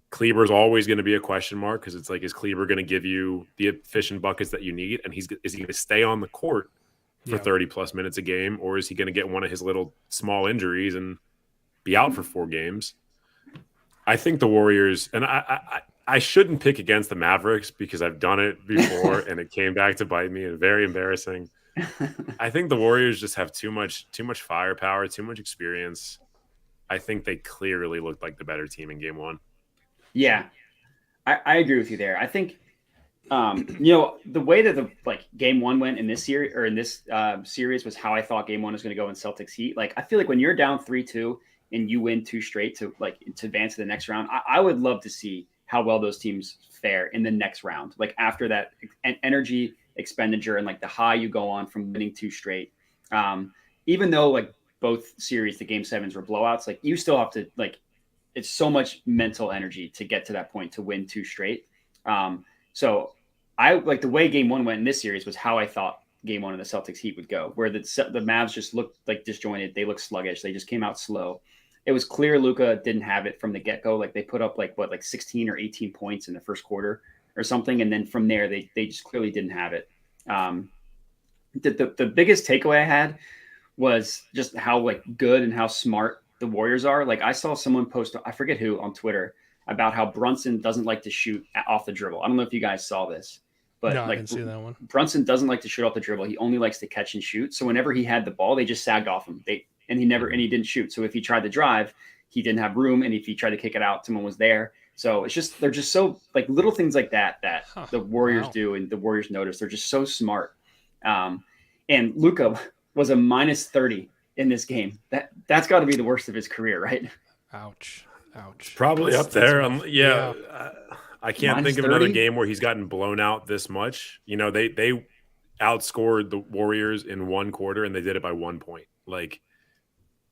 Kleber's always going to be a question mark because it's like, is Kleber going to give you the efficient buckets that you need? And is he going to stay on the court for 30 plus minutes a game, or is he going to get one of his little small injuries and be out for 4 games? I think the Warriors, and I shouldn't pick against the Mavericks because I've done it before and it came back to bite me and very embarrassing. I think the Warriors just have too much firepower, too much experience. I think they clearly looked like the better team in game 1. Yeah, I agree with you there. I think, the way that the game 1 went in this series or in this series was how I thought game 1 was going to go in Celtics Heat. Like, I feel like when you're down 3-2 and you win 2 straight to advance to the next round, I would love to see how well those teams fare in the next round. Like after that energy expenditure and the high you go on from winning 2 straight, even though both series, the game 7s were blowouts, you still have to it's so much mental energy to get to that point to win 2 straight. So I the way game 1 went in this series was how I thought game 1 of the Celtics Heat would go, where the Mavs just looked disjointed. They looked sluggish. They just came out slow. It was clear Luka didn't have it from the get-go. They put up 16 or 18 points in the first quarter or something. And then from there, they just clearly didn't have it. The biggest takeaway I had was just how good and how smart the Warriors are. I saw someone post, I forget who, on Twitter about how Brunson doesn't like to shoot off the dribble. I don't know if you guys saw this, but no, I didn't see that one. Brunson doesn't like to shoot off the dribble. He only likes to catch and shoot. So whenever he had the ball, they just sagged off him. And he didn't shoot. So if he tried to drive, he didn't have room. And if he tried to kick it out, someone was there. So it's just, they're just so little things like that the Warriors do. And the Warriors notice. They're just so smart. And Luka was a -30 in this game. That's got to be the worst of his career, right? Ouch. Probably up there. Yeah. I can't think of another game where he's gotten blown out this much. They outscored the Warriors in 1 quarter and they did it by 1 point.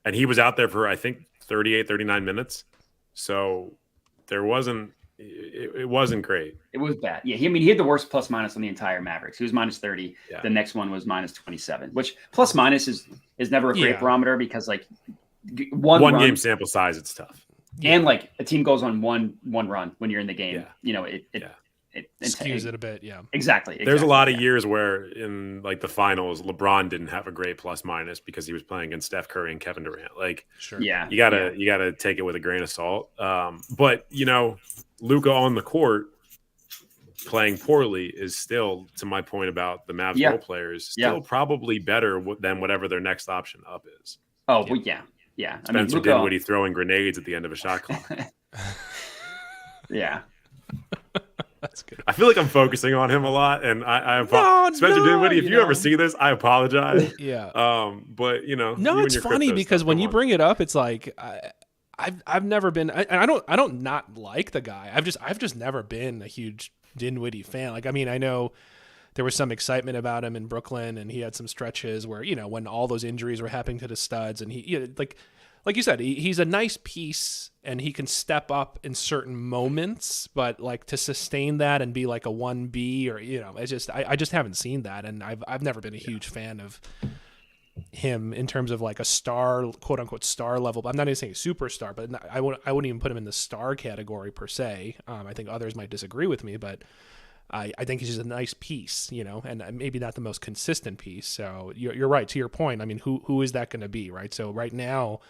And he was out there for, I think, 38, 39 minutes. So it wasn't great. It was bad. Yeah. He had the worst plus minus on the entire Mavericks. He was -30. Yeah. The next one was -27, which plus minus is never a great barometer because one game sample size, it's tough. And a team goes on one run when you're in the game, it skews it a bit. Yeah, exactly. There's a lot of years where in the finals, LeBron didn't have a great plus minus because he was playing against Steph Curry and Kevin Durant. Sure. Yeah, you gotta take it with a grain of salt. But Luka on the court playing poorly is still, to my point about the Mavs role players, still probably better than whatever their next option up is. Oh, yeah. Yeah. Spencer Dinwiddie throwing grenades at the end of a shot clock. Yeah. That's good. I feel like I'm focusing on him a lot, and I apologize. Spencer Dinwiddie, if you ever see this, I apologize. Yeah. But no, it's funny because when you bring it up, it's I've never been. I don't not like the guy. I've just never been a huge Dinwiddie fan. I know there was some excitement about him in Brooklyn, and he had some stretches where when all those injuries were happening to the studs, and he like you said, he's a nice piece and he can step up in certain moments, but like to sustain that and be like a 1B or, it's just, I just haven't seen that. And I've never been a huge fan of him in terms of like a star, quote unquote star level. I'm not even saying superstar, but I wouldn't even put him in the star category per se. I think others might disagree with me, but I think he's just a nice piece, and maybe not the most consistent piece. So you're right to your point. I mean, who is that going to be, right? So right now,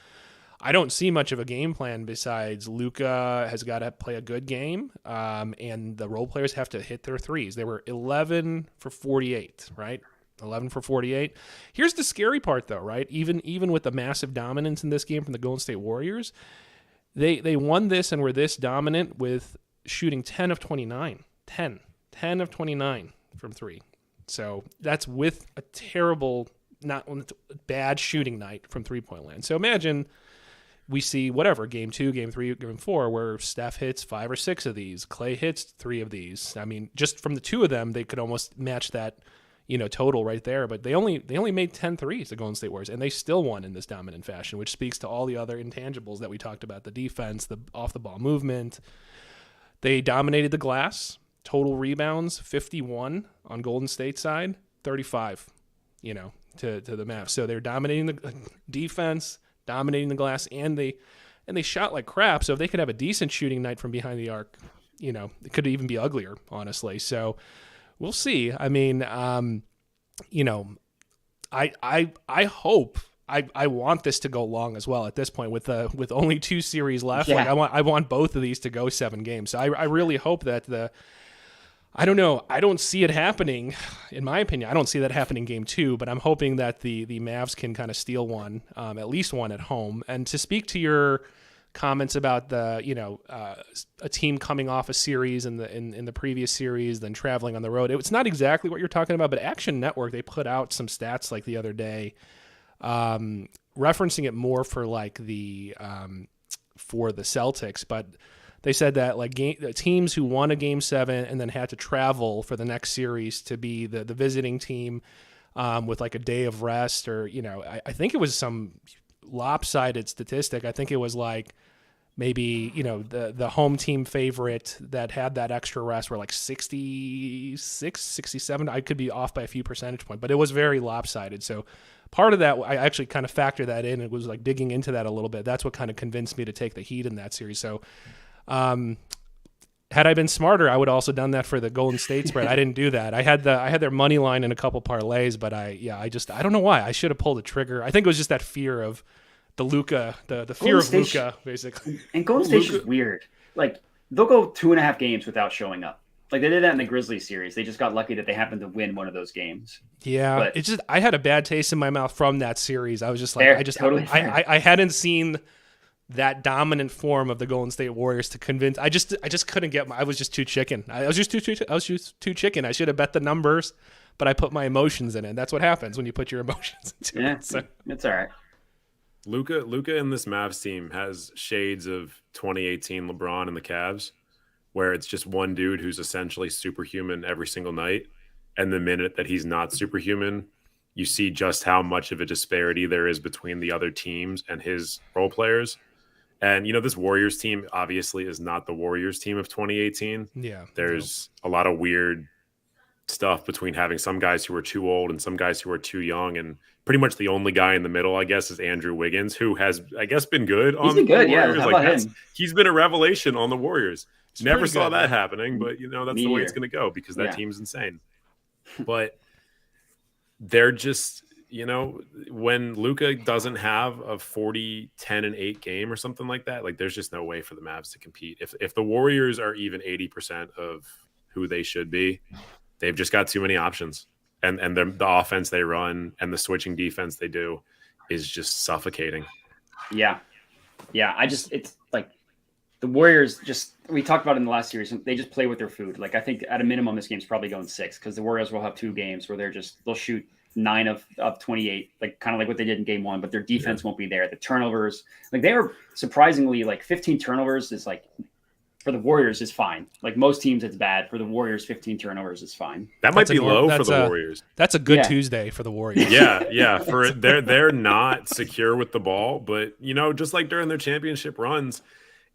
I don't see much of a game plan besides Luka has got to play a good game, and the role players have to hit their threes. They were 11 for 48, right? 11 for 48. Here's the scary part, though, right? Even with the massive dominance in this game from the Golden State Warriors, they won this and were this dominant with shooting 10 of 29. 10 of 29 from three. So that's with a terrible, not bad shooting night from three-point land. So imagine we see whatever, game 2, game 3, game 4, where Steph hits 5 or 6 of these, Clay hits 3 of these. I mean, just from the two of them, they could almost match that, total right there. But they only made 10 threes, the Golden State Warriors, and they still won in this dominant fashion, which speaks to all the other intangibles that we talked about, the defense, the off-the-ball movement. They dominated the glass. Total rebounds, 51 on Golden State side, 35, to the Mavs. So they're dominating the defense, dominating the glass, and they shot like crap. So if they could have a decent shooting night from behind the arc, it could even be uglier, honestly. So we'll see. I mean, I hope. I want this to go long as well at this point with only 2 series left. Yeah. Like I want both of these to go 7 games. So I really hope that I don't know. I don't see it happening. In my opinion, I don't see that happening game 2, but I'm hoping that the Mavs can kind of steal one, at least one at home. And to speak to your comments about the, a team coming off a series in the previous series, then traveling on the road, it's not exactly what you're talking about, but Action Network, they put out some stats like the other day, referencing it more for like for the Celtics, but they said that like teams who won a game 7 and then had to travel for the next series to be the visiting team with like a day of rest, or I think it was some lopsided statistic. I think it was like maybe the home team favorite that had that extra rest were like 66, 67. I could be off by a few percentage points, but it was very lopsided. So part of that, I actually kind of factored that in. It was like digging into that a little bit. That's what kind of convinced me to take the Heat in that series. So had I been smarter, I would have also done that for the Golden State spread. I didn't do that. I had their money line in a couple parlays, but I don't know why. I should have pulled the trigger. I think it was just that fear of the Luka, the fear of Luka, basically. And Golden State's just weird. Like they'll go 2.5 games without showing up. Like they did that in the Grizzlies series. They just got lucky that they happened to win one of those games. Yeah, but it's just I had a bad taste in my mouth from that series. I was just like, I hadn't seen that dominant form of the Golden State Warriors to convince. I just couldn't get. I was just too chicken. I was just too chicken. I should have bet the numbers, but I put my emotions in it. That's what happens when you put your emotions into it. So. It's all right. Luka in this Mavs team has shades of 2018 LeBron and the Cavs, where it's just one dude who's essentially superhuman every single night, and the minute that he's not superhuman, you see just how much of a disparity there is between the other teams and his role players. And, this Warriors team obviously is not the Warriors team of 2018. Yeah. There's a lot of weird stuff between having some guys who are too old and some guys who are too young. And pretty much the only guy in the middle, I guess, is Andrew Wiggins, who has, I guess, been good on the Warriors. Yeah. How about him? He's been a revelation on the Warriors. It's Never saw good, that happening, but, that's the way it's going to go because that Yeah. team's insane. But they're just... when Luka doesn't have a 40, 10, and 8 game or something like that, like there's just no way for the Mavs to compete. If the Warriors are even 80% of who they should be, they've just got too many options. And the offense they run and the switching defense they do is just suffocating. Yeah. Yeah. It's like the Warriors we talked about in the last series, they just play with their food. Like I think at a minimum, this game's probably going 6 because the Warriors will have 2 games where they'll shoot 9 of 28, like kind of like what they did in game 1, but their defense won't be there. The turnovers, like they were surprisingly like 15 turnovers is like for the Warriors is fine. Like most teams, it's bad. For the Warriors, 15 turnovers is fine. That might be low for the Warriors. That's a good Tuesday for the Warriors. Yeah. For they're not secure with the ball, but just like during their championship runs,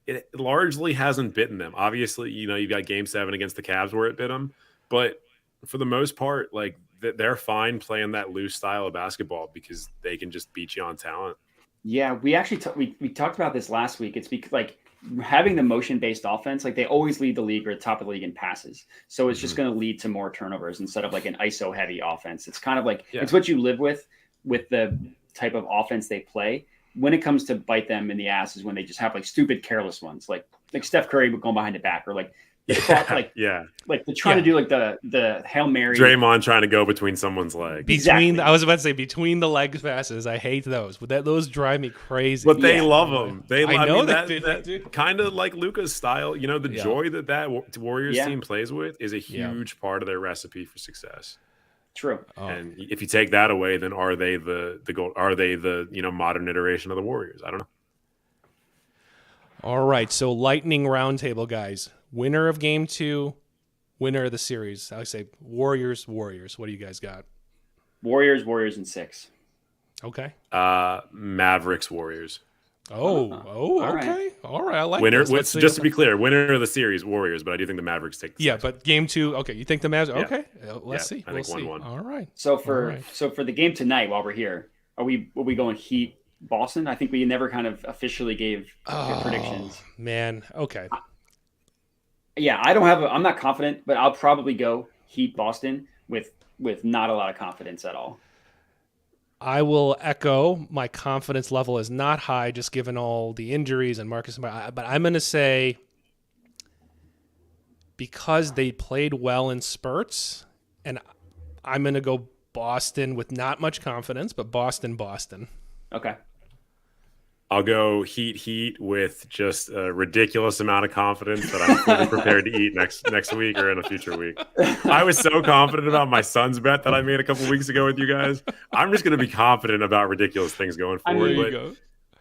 it largely hasn't bitten them. Obviously, you've got Game 7 against the Cavs where it bit them, but for the most part, like they're fine playing that loose style of basketball because they can just beat you on talent. Yeah, we actually we talked about this last week. It's because like having the motion-based offense, like they always lead the league or top of the league in passes. So it's just going to lead to more turnovers instead of like an ISO-heavy offense. It's kind of like it's what you live with the type of offense they play. When it comes to bite them in the ass is when they just have like stupid, careless ones, like Steph Curry going behind the back, or like like they're trying to do like the Hail Mary. Draymond trying to go between someone's legs. I was about to say between the leg passes. I hate those. Those drive me crazy. But they love them. I know that kind of like Luka's style. The joy that Warriors team plays with is a huge part of their recipe for success. True. And if you take that away, then are they the goal? Are they the modern iteration of the Warriors? I don't know. All right, so lightning roundtable, guys. Winner of Game 2, winner of the series. I say Warriors. What do you guys got? Warriors in 6. Okay. Mavericks, Warriors. Okay. Right. All right. I like winner. this. Just to be clear, winner of the series, Warriors. But I do think the Mavericks take. But Game 2. Okay, you think the Mavs? Yeah. Okay, let's see. I think 1-1. All right. So for the game tonight, while we're here, are we going Heat Boston? I think we never kind of officially gave predictions. Man. Okay. Yeah, I'm not confident, but I'll probably go Heat Boston with not a lot of confidence at all. I will echo my confidence level is not high, just given all the injuries and Marcus. But I'm going to say because they played well in spurts, and I'm going to go Boston with not much confidence, but Boston. Okay. I'll go Heat with just a ridiculous amount of confidence that I'm fully prepared to eat next week or in a future week. I was so confident about my Suns bet that I made a couple weeks ago with you guys. I'm just going to be confident about ridiculous things going forward.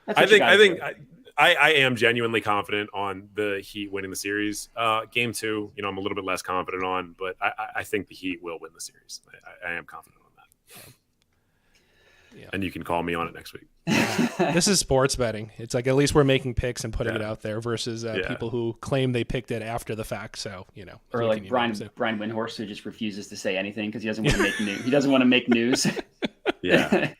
I am genuinely confident on the Heat winning the series. Game 2, I'm a little bit less confident on, but I think the Heat will win the series. I am confident on that. Yeah. And you can call me on it next week. This is sports betting. It's like at least we're making picks and putting it out there versus people who claim they picked it after the fact. So or like Brian Windhorst, who just refuses to say anything because he doesn't want to make news. He doesn't want to make news. Yeah.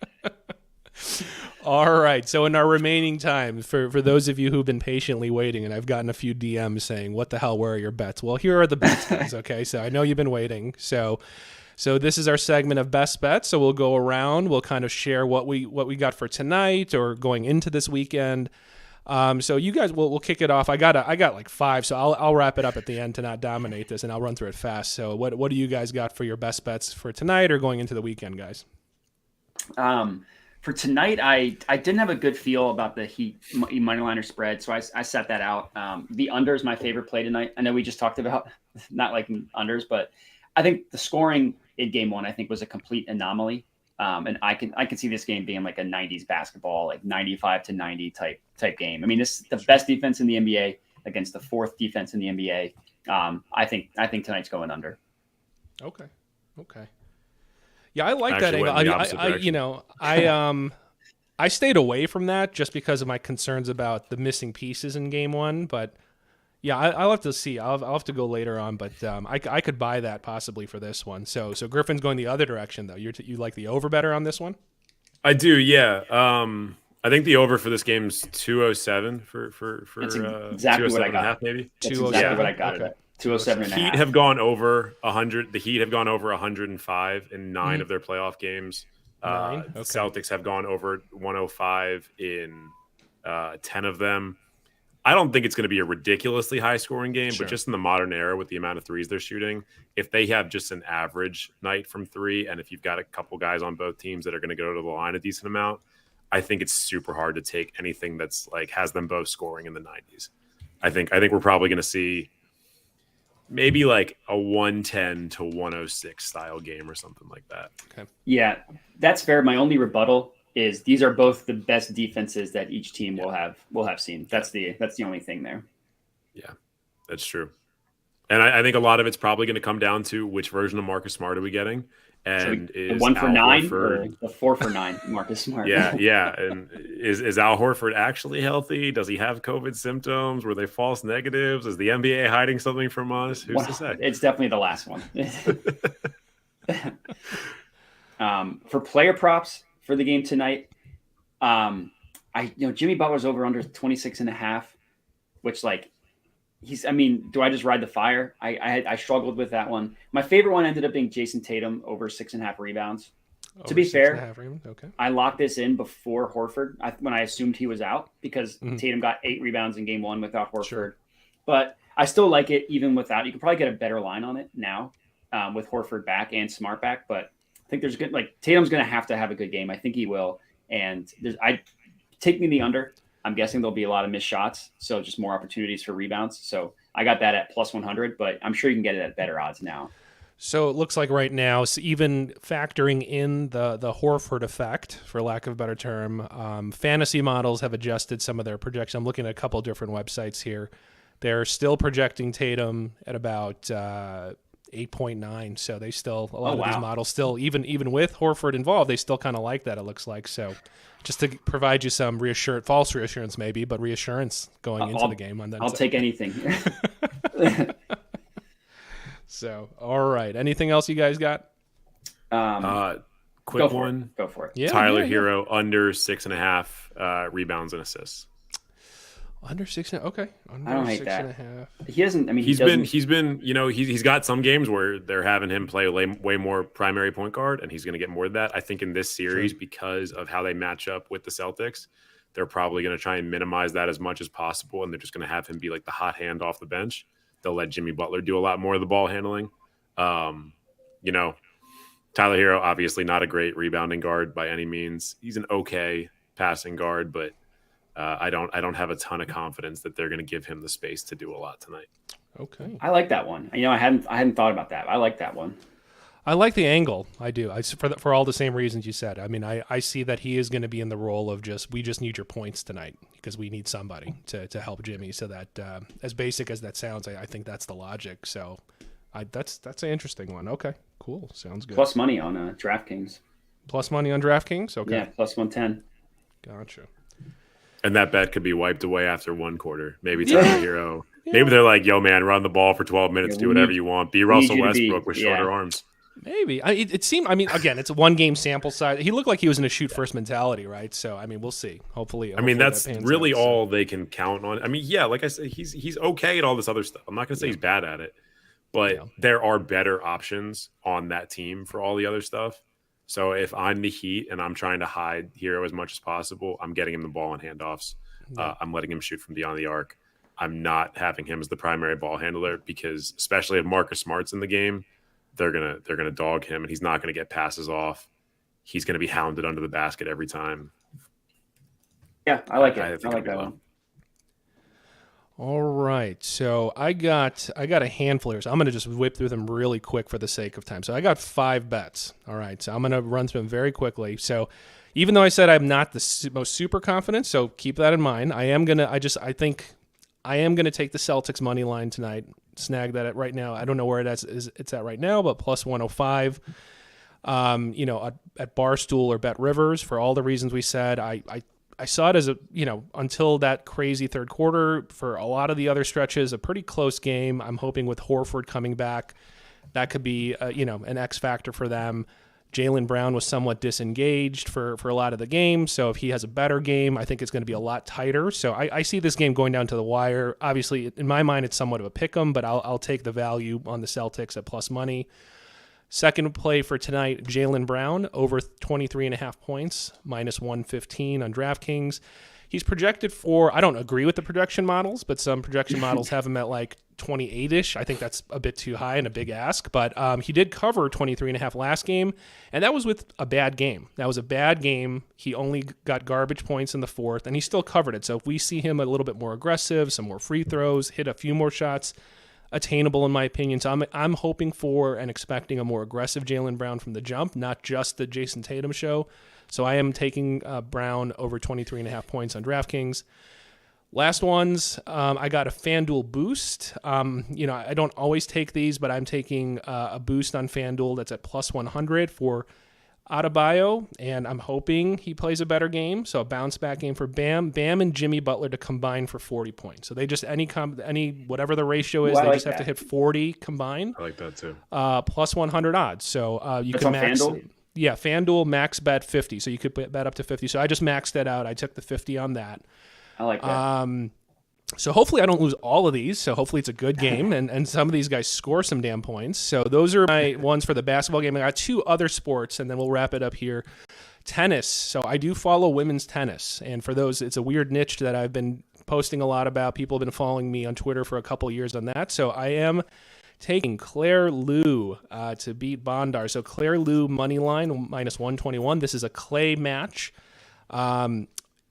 All right. So in our remaining time, for those of you who've been patiently waiting, and I've gotten a few DMs saying, "What the hell? Where are your bets?" Well, here are the bets, guys. Okay. So I know you've been waiting. So this is our segment of best bets. So we'll go around. We'll kind of share what we got for tonight or going into this weekend. So you guys, we'll kick it off. I got like 5, so I'll wrap it up at the end to not dominate this, and I'll run through it fast. So what do you guys got for your best bets for tonight or going into the weekend, guys? For tonight, I didn't have a good feel about the Heat money line or spread, so I set that out. The under is my favorite play tonight. I know we just talked about not liking unders, but I think the scoring in Game 1 I think was a complete anomaly, and I can see this game being like a 90s basketball, like 95-90 type game. I mean, this is the best defense in the NBA against the 4th defense in the NBA. I think tonight's going under. Okay. Yeah, I like that angle. I stayed away from that just because of my concerns about the missing pieces in Game 1. But yeah, I'll have to see. I'll have to go later on. But I could buy that possibly for this one. So Griffin's going the other direction though. You like the over better on this one? I do. Yeah. I think the over for this game is 207 for exactly what I got. Half, maybe. That's exactly what I got. Okay. 207 and a half. Heat have gone over 100. The Heat have gone over 105 in 9 of their playoff games. Celtics have gone over 105 in 10 of them. I don't think it's going to be a ridiculously high scoring game, but just in the modern era with the amount of threes they're shooting, if they have just an average night from 3, and if you've got a couple guys on both teams that are going to go to the line a decent amount, I think it's super hard to take anything that's like has them both scoring in the 90s. I think we're probably going to see maybe like a 110 to 106 style game or something like that. Okay. Yeah, that's fair. My only rebuttal is these are both the best defenses that each team will have seen. That's the only thing there. Yeah. That's true. And I think a lot of it's probably going to come down to which version of Marcus Smart are we getting, and the is 1 for Al 9 Horford? or the 4 for 9 Marcus Smart? Yeah. And is Al Horford actually healthy? Does he have COVID symptoms? Were they false negatives? Is the NBA hiding something from us? Who's to say? It's definitely the last one. For player props for the game tonight, Jimmy Butler's over under 26.5, which do I just ride the fire? I struggled with that one. My favorite one ended up being Jason Tatum over 6.5 rebounds. To be fair, okay. I locked this in before Horford when I assumed he was out because Tatum got 8 rebounds in game 1 without Horford. Sure. But I still like it even without. You could probably get a better line on it now with Horford back and Smart back. But I think Tatum's going to have a good game. I think he will. And take me the under. I'm guessing there'll be a lot of missed shots, so just more opportunities for rebounds. So I got that at plus 100, but I'm sure you can get it at better odds now. So it looks like right now, so even factoring in the Horford effect, for lack of a better term, fantasy models have adjusted some of their projections. I'm looking at a couple different websites here. They're still projecting Tatum at about 8.9. So they still, a lot of these models still, even with Horford involved, they still kind of like that, it looks like. So just to provide you some false reassurance maybe, but reassurance going into the game on that. I'll take anything. So, all right. Anything else you guys got? Quick one. Go for it. Yeah, Tyler Hero under 6.5 rebounds and assists. Under 6. Okay. I don't hate that. He doesn't. I mean, he's been. He's got some games where they're having him play way more primary point guard, and he's going to get more of that. I think in this series, because of how they match up with the Celtics, they're probably going to try and minimize that as much as possible, and they're just going to have him be like the hot hand off the bench. They'll let Jimmy Butler do a lot more of the ball handling. Tyler Hero, obviously not a great rebounding guard by any means. He's an okay passing guard, but I don't have a ton of confidence that they're going to give him the space to do a lot tonight. Okay. I like that one. I hadn't thought about that. I like that one. I like the angle. I do. For all the same reasons you said. I mean, I see that he is going to be in the role of we just need your points tonight because we need somebody to help Jimmy. So that as basic as that sounds, I think that's the logic. So that's an interesting one. Okay, cool. Sounds good. Plus money on DraftKings. Plus money on DraftKings? Okay. Yeah, plus 110. Gotcha. And that bet could be wiped away after one quarter. Maybe Tyler Hero. Yeah. Maybe they're like, yo, man, run the ball for 12 minutes, do whatever you want. Be Russell Westbrook with shorter arms. Maybe. It seemed, again, it's a one-game sample size. He looked like he was in a shoot-first mentality, right? So, we'll see. Hopefully that's really all they can count on. Like I said, he's okay at all this other stuff. I'm not going to say he's bad at it, but there are better options on that team for all the other stuff. So if I'm the Heat and I'm trying to hide Hero as much as possible, I'm getting him the ball in handoffs. I'm letting him shoot from beyond the arc. I'm not having him as the primary ball handler because, especially if Marcus Smart's in the game, they're gonna dog him and he's not gonna get passes off. He's gonna be hounded under the basket every time. Yeah, I like it. I like that one. All right, so I got a handful here. So I'm going to just whip through them really quick for the sake of time. So I got 5 bets. All right, so I'm going to run through them very quickly. So even though I said I'm not the most super confident, so keep that in mind. I think I am going to take the Celtics money line tonight. Snag that at right now. I don't know where it's at right now, but plus 105. At Barstool or Bet Rivers for all the reasons we said. I saw it as until that crazy third quarter, for a lot of the other stretches, a pretty close game. I'm hoping with Horford coming back, that could be, an X factor for them. Jaylen Brown was somewhat disengaged for a lot of the game. So if he has a better game, I think it's going to be a lot tighter. So I see this game going down to the wire. Obviously, in my mind, it's somewhat of a pick 'em, but I'll take the value on the Celtics at plus money. Second play for tonight, Jaylen Brown, over 23.5 points, minus 115 on DraftKings. He's projected for, I don't agree with the projection models, but some projection models have him at like 28-ish. I think that's a bit too high and a big ask, but he did cover 23.5 last game, and that was with a bad game. That was a bad game. He only got garbage points in the fourth, and he still covered it. So if we see him a little bit more aggressive, some more free throws, hit a few more shots, attainable in my opinion. So I'm hoping for and expecting a more aggressive Jaylen Brown from the jump, not just the Jason Tatum show. So I am taking Brown over 23.5 points on DraftKings. Last ones, I got a FanDuel boost. I don't always take these, but I'm taking a boost on FanDuel that's at plus 100 for Adebayo, and I'm hoping he plays a better game. So a bounce back game for Bam and Jimmy Butler to combine for 40 points. So they just any whatever the ratio is, they just have to hit 40 combined. I like that too. Plus 100 odds. So you That's can on max. FanDuel? Yeah, FanDuel max bet 50. So you could bet up to 50. So I just maxed that out. I took the 50 on that. I like that. So hopefully I don't lose all of these. So hopefully it's a good game, and some of these guys score some damn points. So those are my ones for the basketball game. I got two other sports, and then we'll wrap it up here. Tennis. So I do follow women's tennis, and for those, it's a weird niche that I've been posting a lot about. People have been following me on Twitter for a couple years on that. So I am taking Claire Liu to beat Bondar. So Claire Liu money line minus 121. This is a clay match.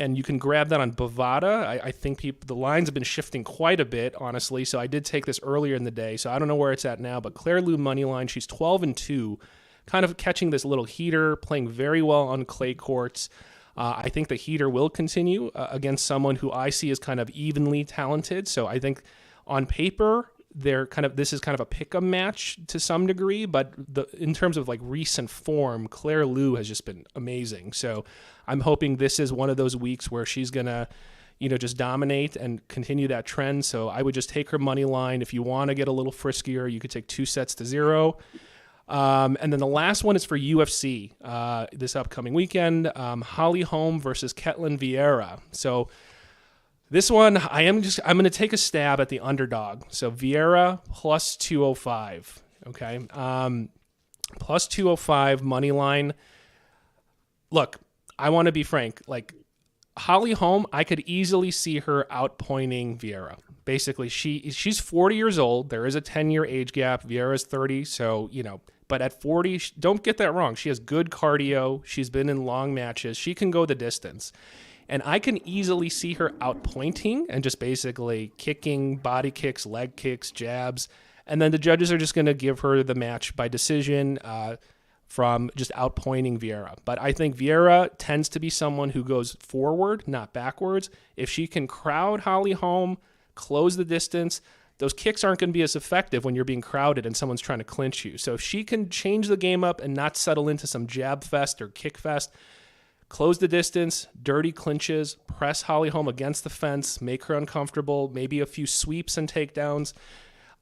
And you can grab that on Bovada. I think the lines have been shifting quite a bit, honestly. So I did take this earlier in the day. So I don't know where it's at now. But Claire Liu money line, she's 12-2, kind of catching this little heater, playing very well on clay courts. I think the heater will continue against someone who I see as kind of evenly talented. So I think on paper, this is kind of a pick-em match to some degree, but in terms of like recent form, Claire Liu has just been amazing. So I'm hoping this is one of those weeks where she's gonna, just dominate and continue that trend. So I would just take her money line. If you want to get a little friskier, you could take 2-0. And then the last one is for UFC this upcoming weekend. Holly Holm versus Ketlin Vieira. So this one, I'm going to take a stab at the underdog. So Vieira plus 205. Okay. Plus 205 money line. Look, I want to be frank. Like Holly Holm, I could easily see her outpointing Vieira. Basically, she's 40 years old. There is a 10-year age gap. Vieira's 30. So, but at 40, don't get that wrong. She has good cardio. She's been in long matches. She can go the distance. And I can easily see her outpointing and just basically kicking, body kicks, leg kicks, jabs. And then the judges are just going to give her the match by decision from just outpointing Vieira. But I think Vieira tends to be someone who goes forward, not backwards. If she can crowd Holly Holm, close the distance, those kicks aren't going to be as effective when you're being crowded and someone's trying to clinch you. So if she can change the game up and not settle into some jab fest or kick fest, close the distance, dirty clinches, press Holly Holm against the fence, make her uncomfortable, maybe a few sweeps and takedowns.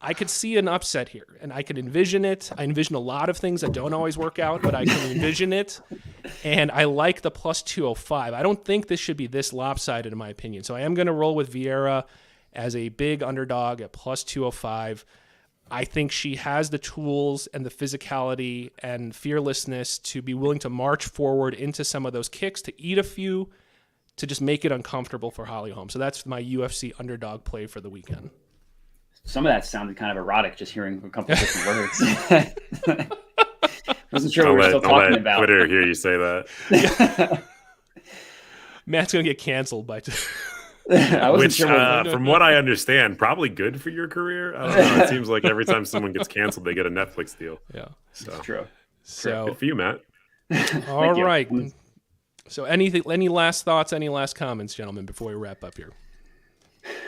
I could see an upset here, and I could envision it. I envision a lot of things that don't always work out, but I can envision it, and I like the plus 205. I don't think this should be this lopsided, in my opinion, so I am going to roll with Vieira as a big underdog at plus 205. I think she has the tools and the physicality and fearlessness to be willing to march forward into some of those kicks, to eat a few, to just make it uncomfortable for Holly Holm. So that's my UFC underdog play for the weekend. Some of that sounded kind of erotic, just hearing a couple of different words. Wasn't sure what we were still talking about. Twitter hear you say that. Matt's going to get canceled by... Which, sure from what I understand, probably good for your career. I don't know. It seems like every time someone gets canceled, they get a Netflix deal. Yeah, so it's true. So good for you, Matt. All right. So any last thoughts? Any last comments, gentlemen, before we wrap up here?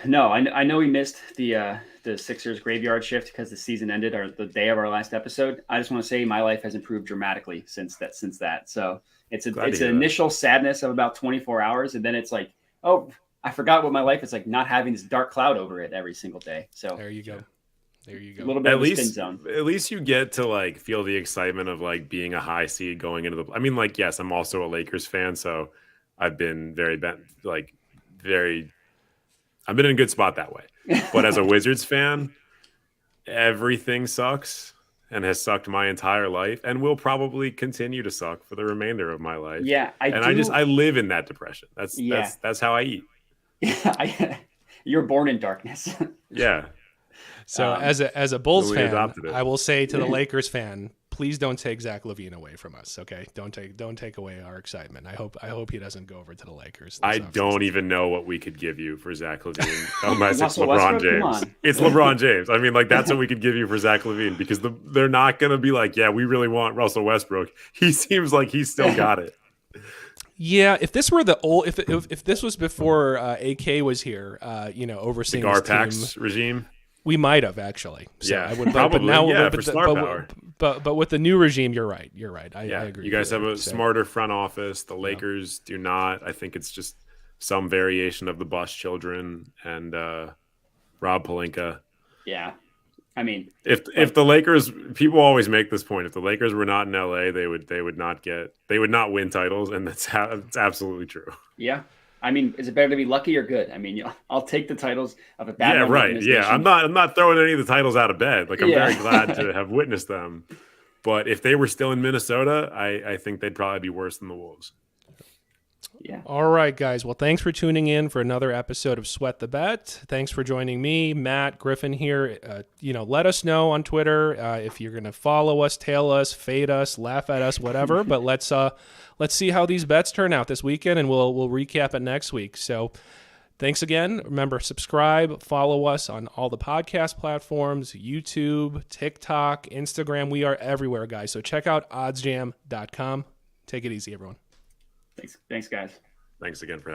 No, I know we missed the Sixers graveyard shift because the season ended or the day of our last episode. I just want to say my life has improved dramatically since that. So it's an initial sadness of about 24 hours, and then it's like, oh, I forgot what my life is like, not having this dark cloud over it every single day. So there you go. A little bit of a spin zone. At least you get to like feel the excitement of like being a high seed going into the. I mean, like, yes, I'm also a Lakers fan, so I've been I've been in a good spot that way. But as a Wizards fan, everything sucks and has sucked my entire life and will probably continue to suck for the remainder of my life. Yeah, I live in that depression. That's how I eat. Yeah, you're born in darkness. Yeah. So as a Bulls fan, I will say to the Lakers fan, please don't take Zach LaVine away from us. Okay, don't take away our excitement. I hope he doesn't go over to the Lakers. I don't even know what we could give you for Zach LaVine unless it's LeBron James. It's LeBron James. I mean, like that's what we could give you for Zach LaVine because they're not going to be like, yeah, we really want Russell Westbrook. He seems like he's still got it. Yeah, if this were the old, if this was before AK was here, overseeing this team, Garpax regime. we might have actually. So Yeah, I would, probably. But now, yeah, but, for star power. But with the new regime, you're right. I agree. You guys have a So, smarter front office. The Lakers do not. I think it's just some variation of the Bush children and Rob Pelinka. Yeah. I mean, if the Lakers, people always make this point. If the Lakers were not in LA, they would not win titles, and it's absolutely true. Yeah, I mean, is it better to be lucky or good? I mean, I'll take the titles of a bad. Yeah, right. Yeah, I'm not throwing any of the titles out of bed. Like I'm very glad to have witnessed them. But if they were still in Minnesota, I think they'd probably be worse than the Wolves. Yeah. All right, guys. Well, thanks for tuning in for another episode of Sweat the Bet. Thanks for joining me, Matt Griffin here. Let us know on Twitter if you're going to follow us, tail us, fade us, laugh at us, whatever. But let's see how these bets turn out this weekend, and we'll recap it next week. So thanks again. Remember, subscribe, follow us on all the podcast platforms, YouTube, TikTok, Instagram. We are everywhere, guys. So check out oddsjam.com. Take it easy, everyone. Thanks, guys. Thanks again for having me.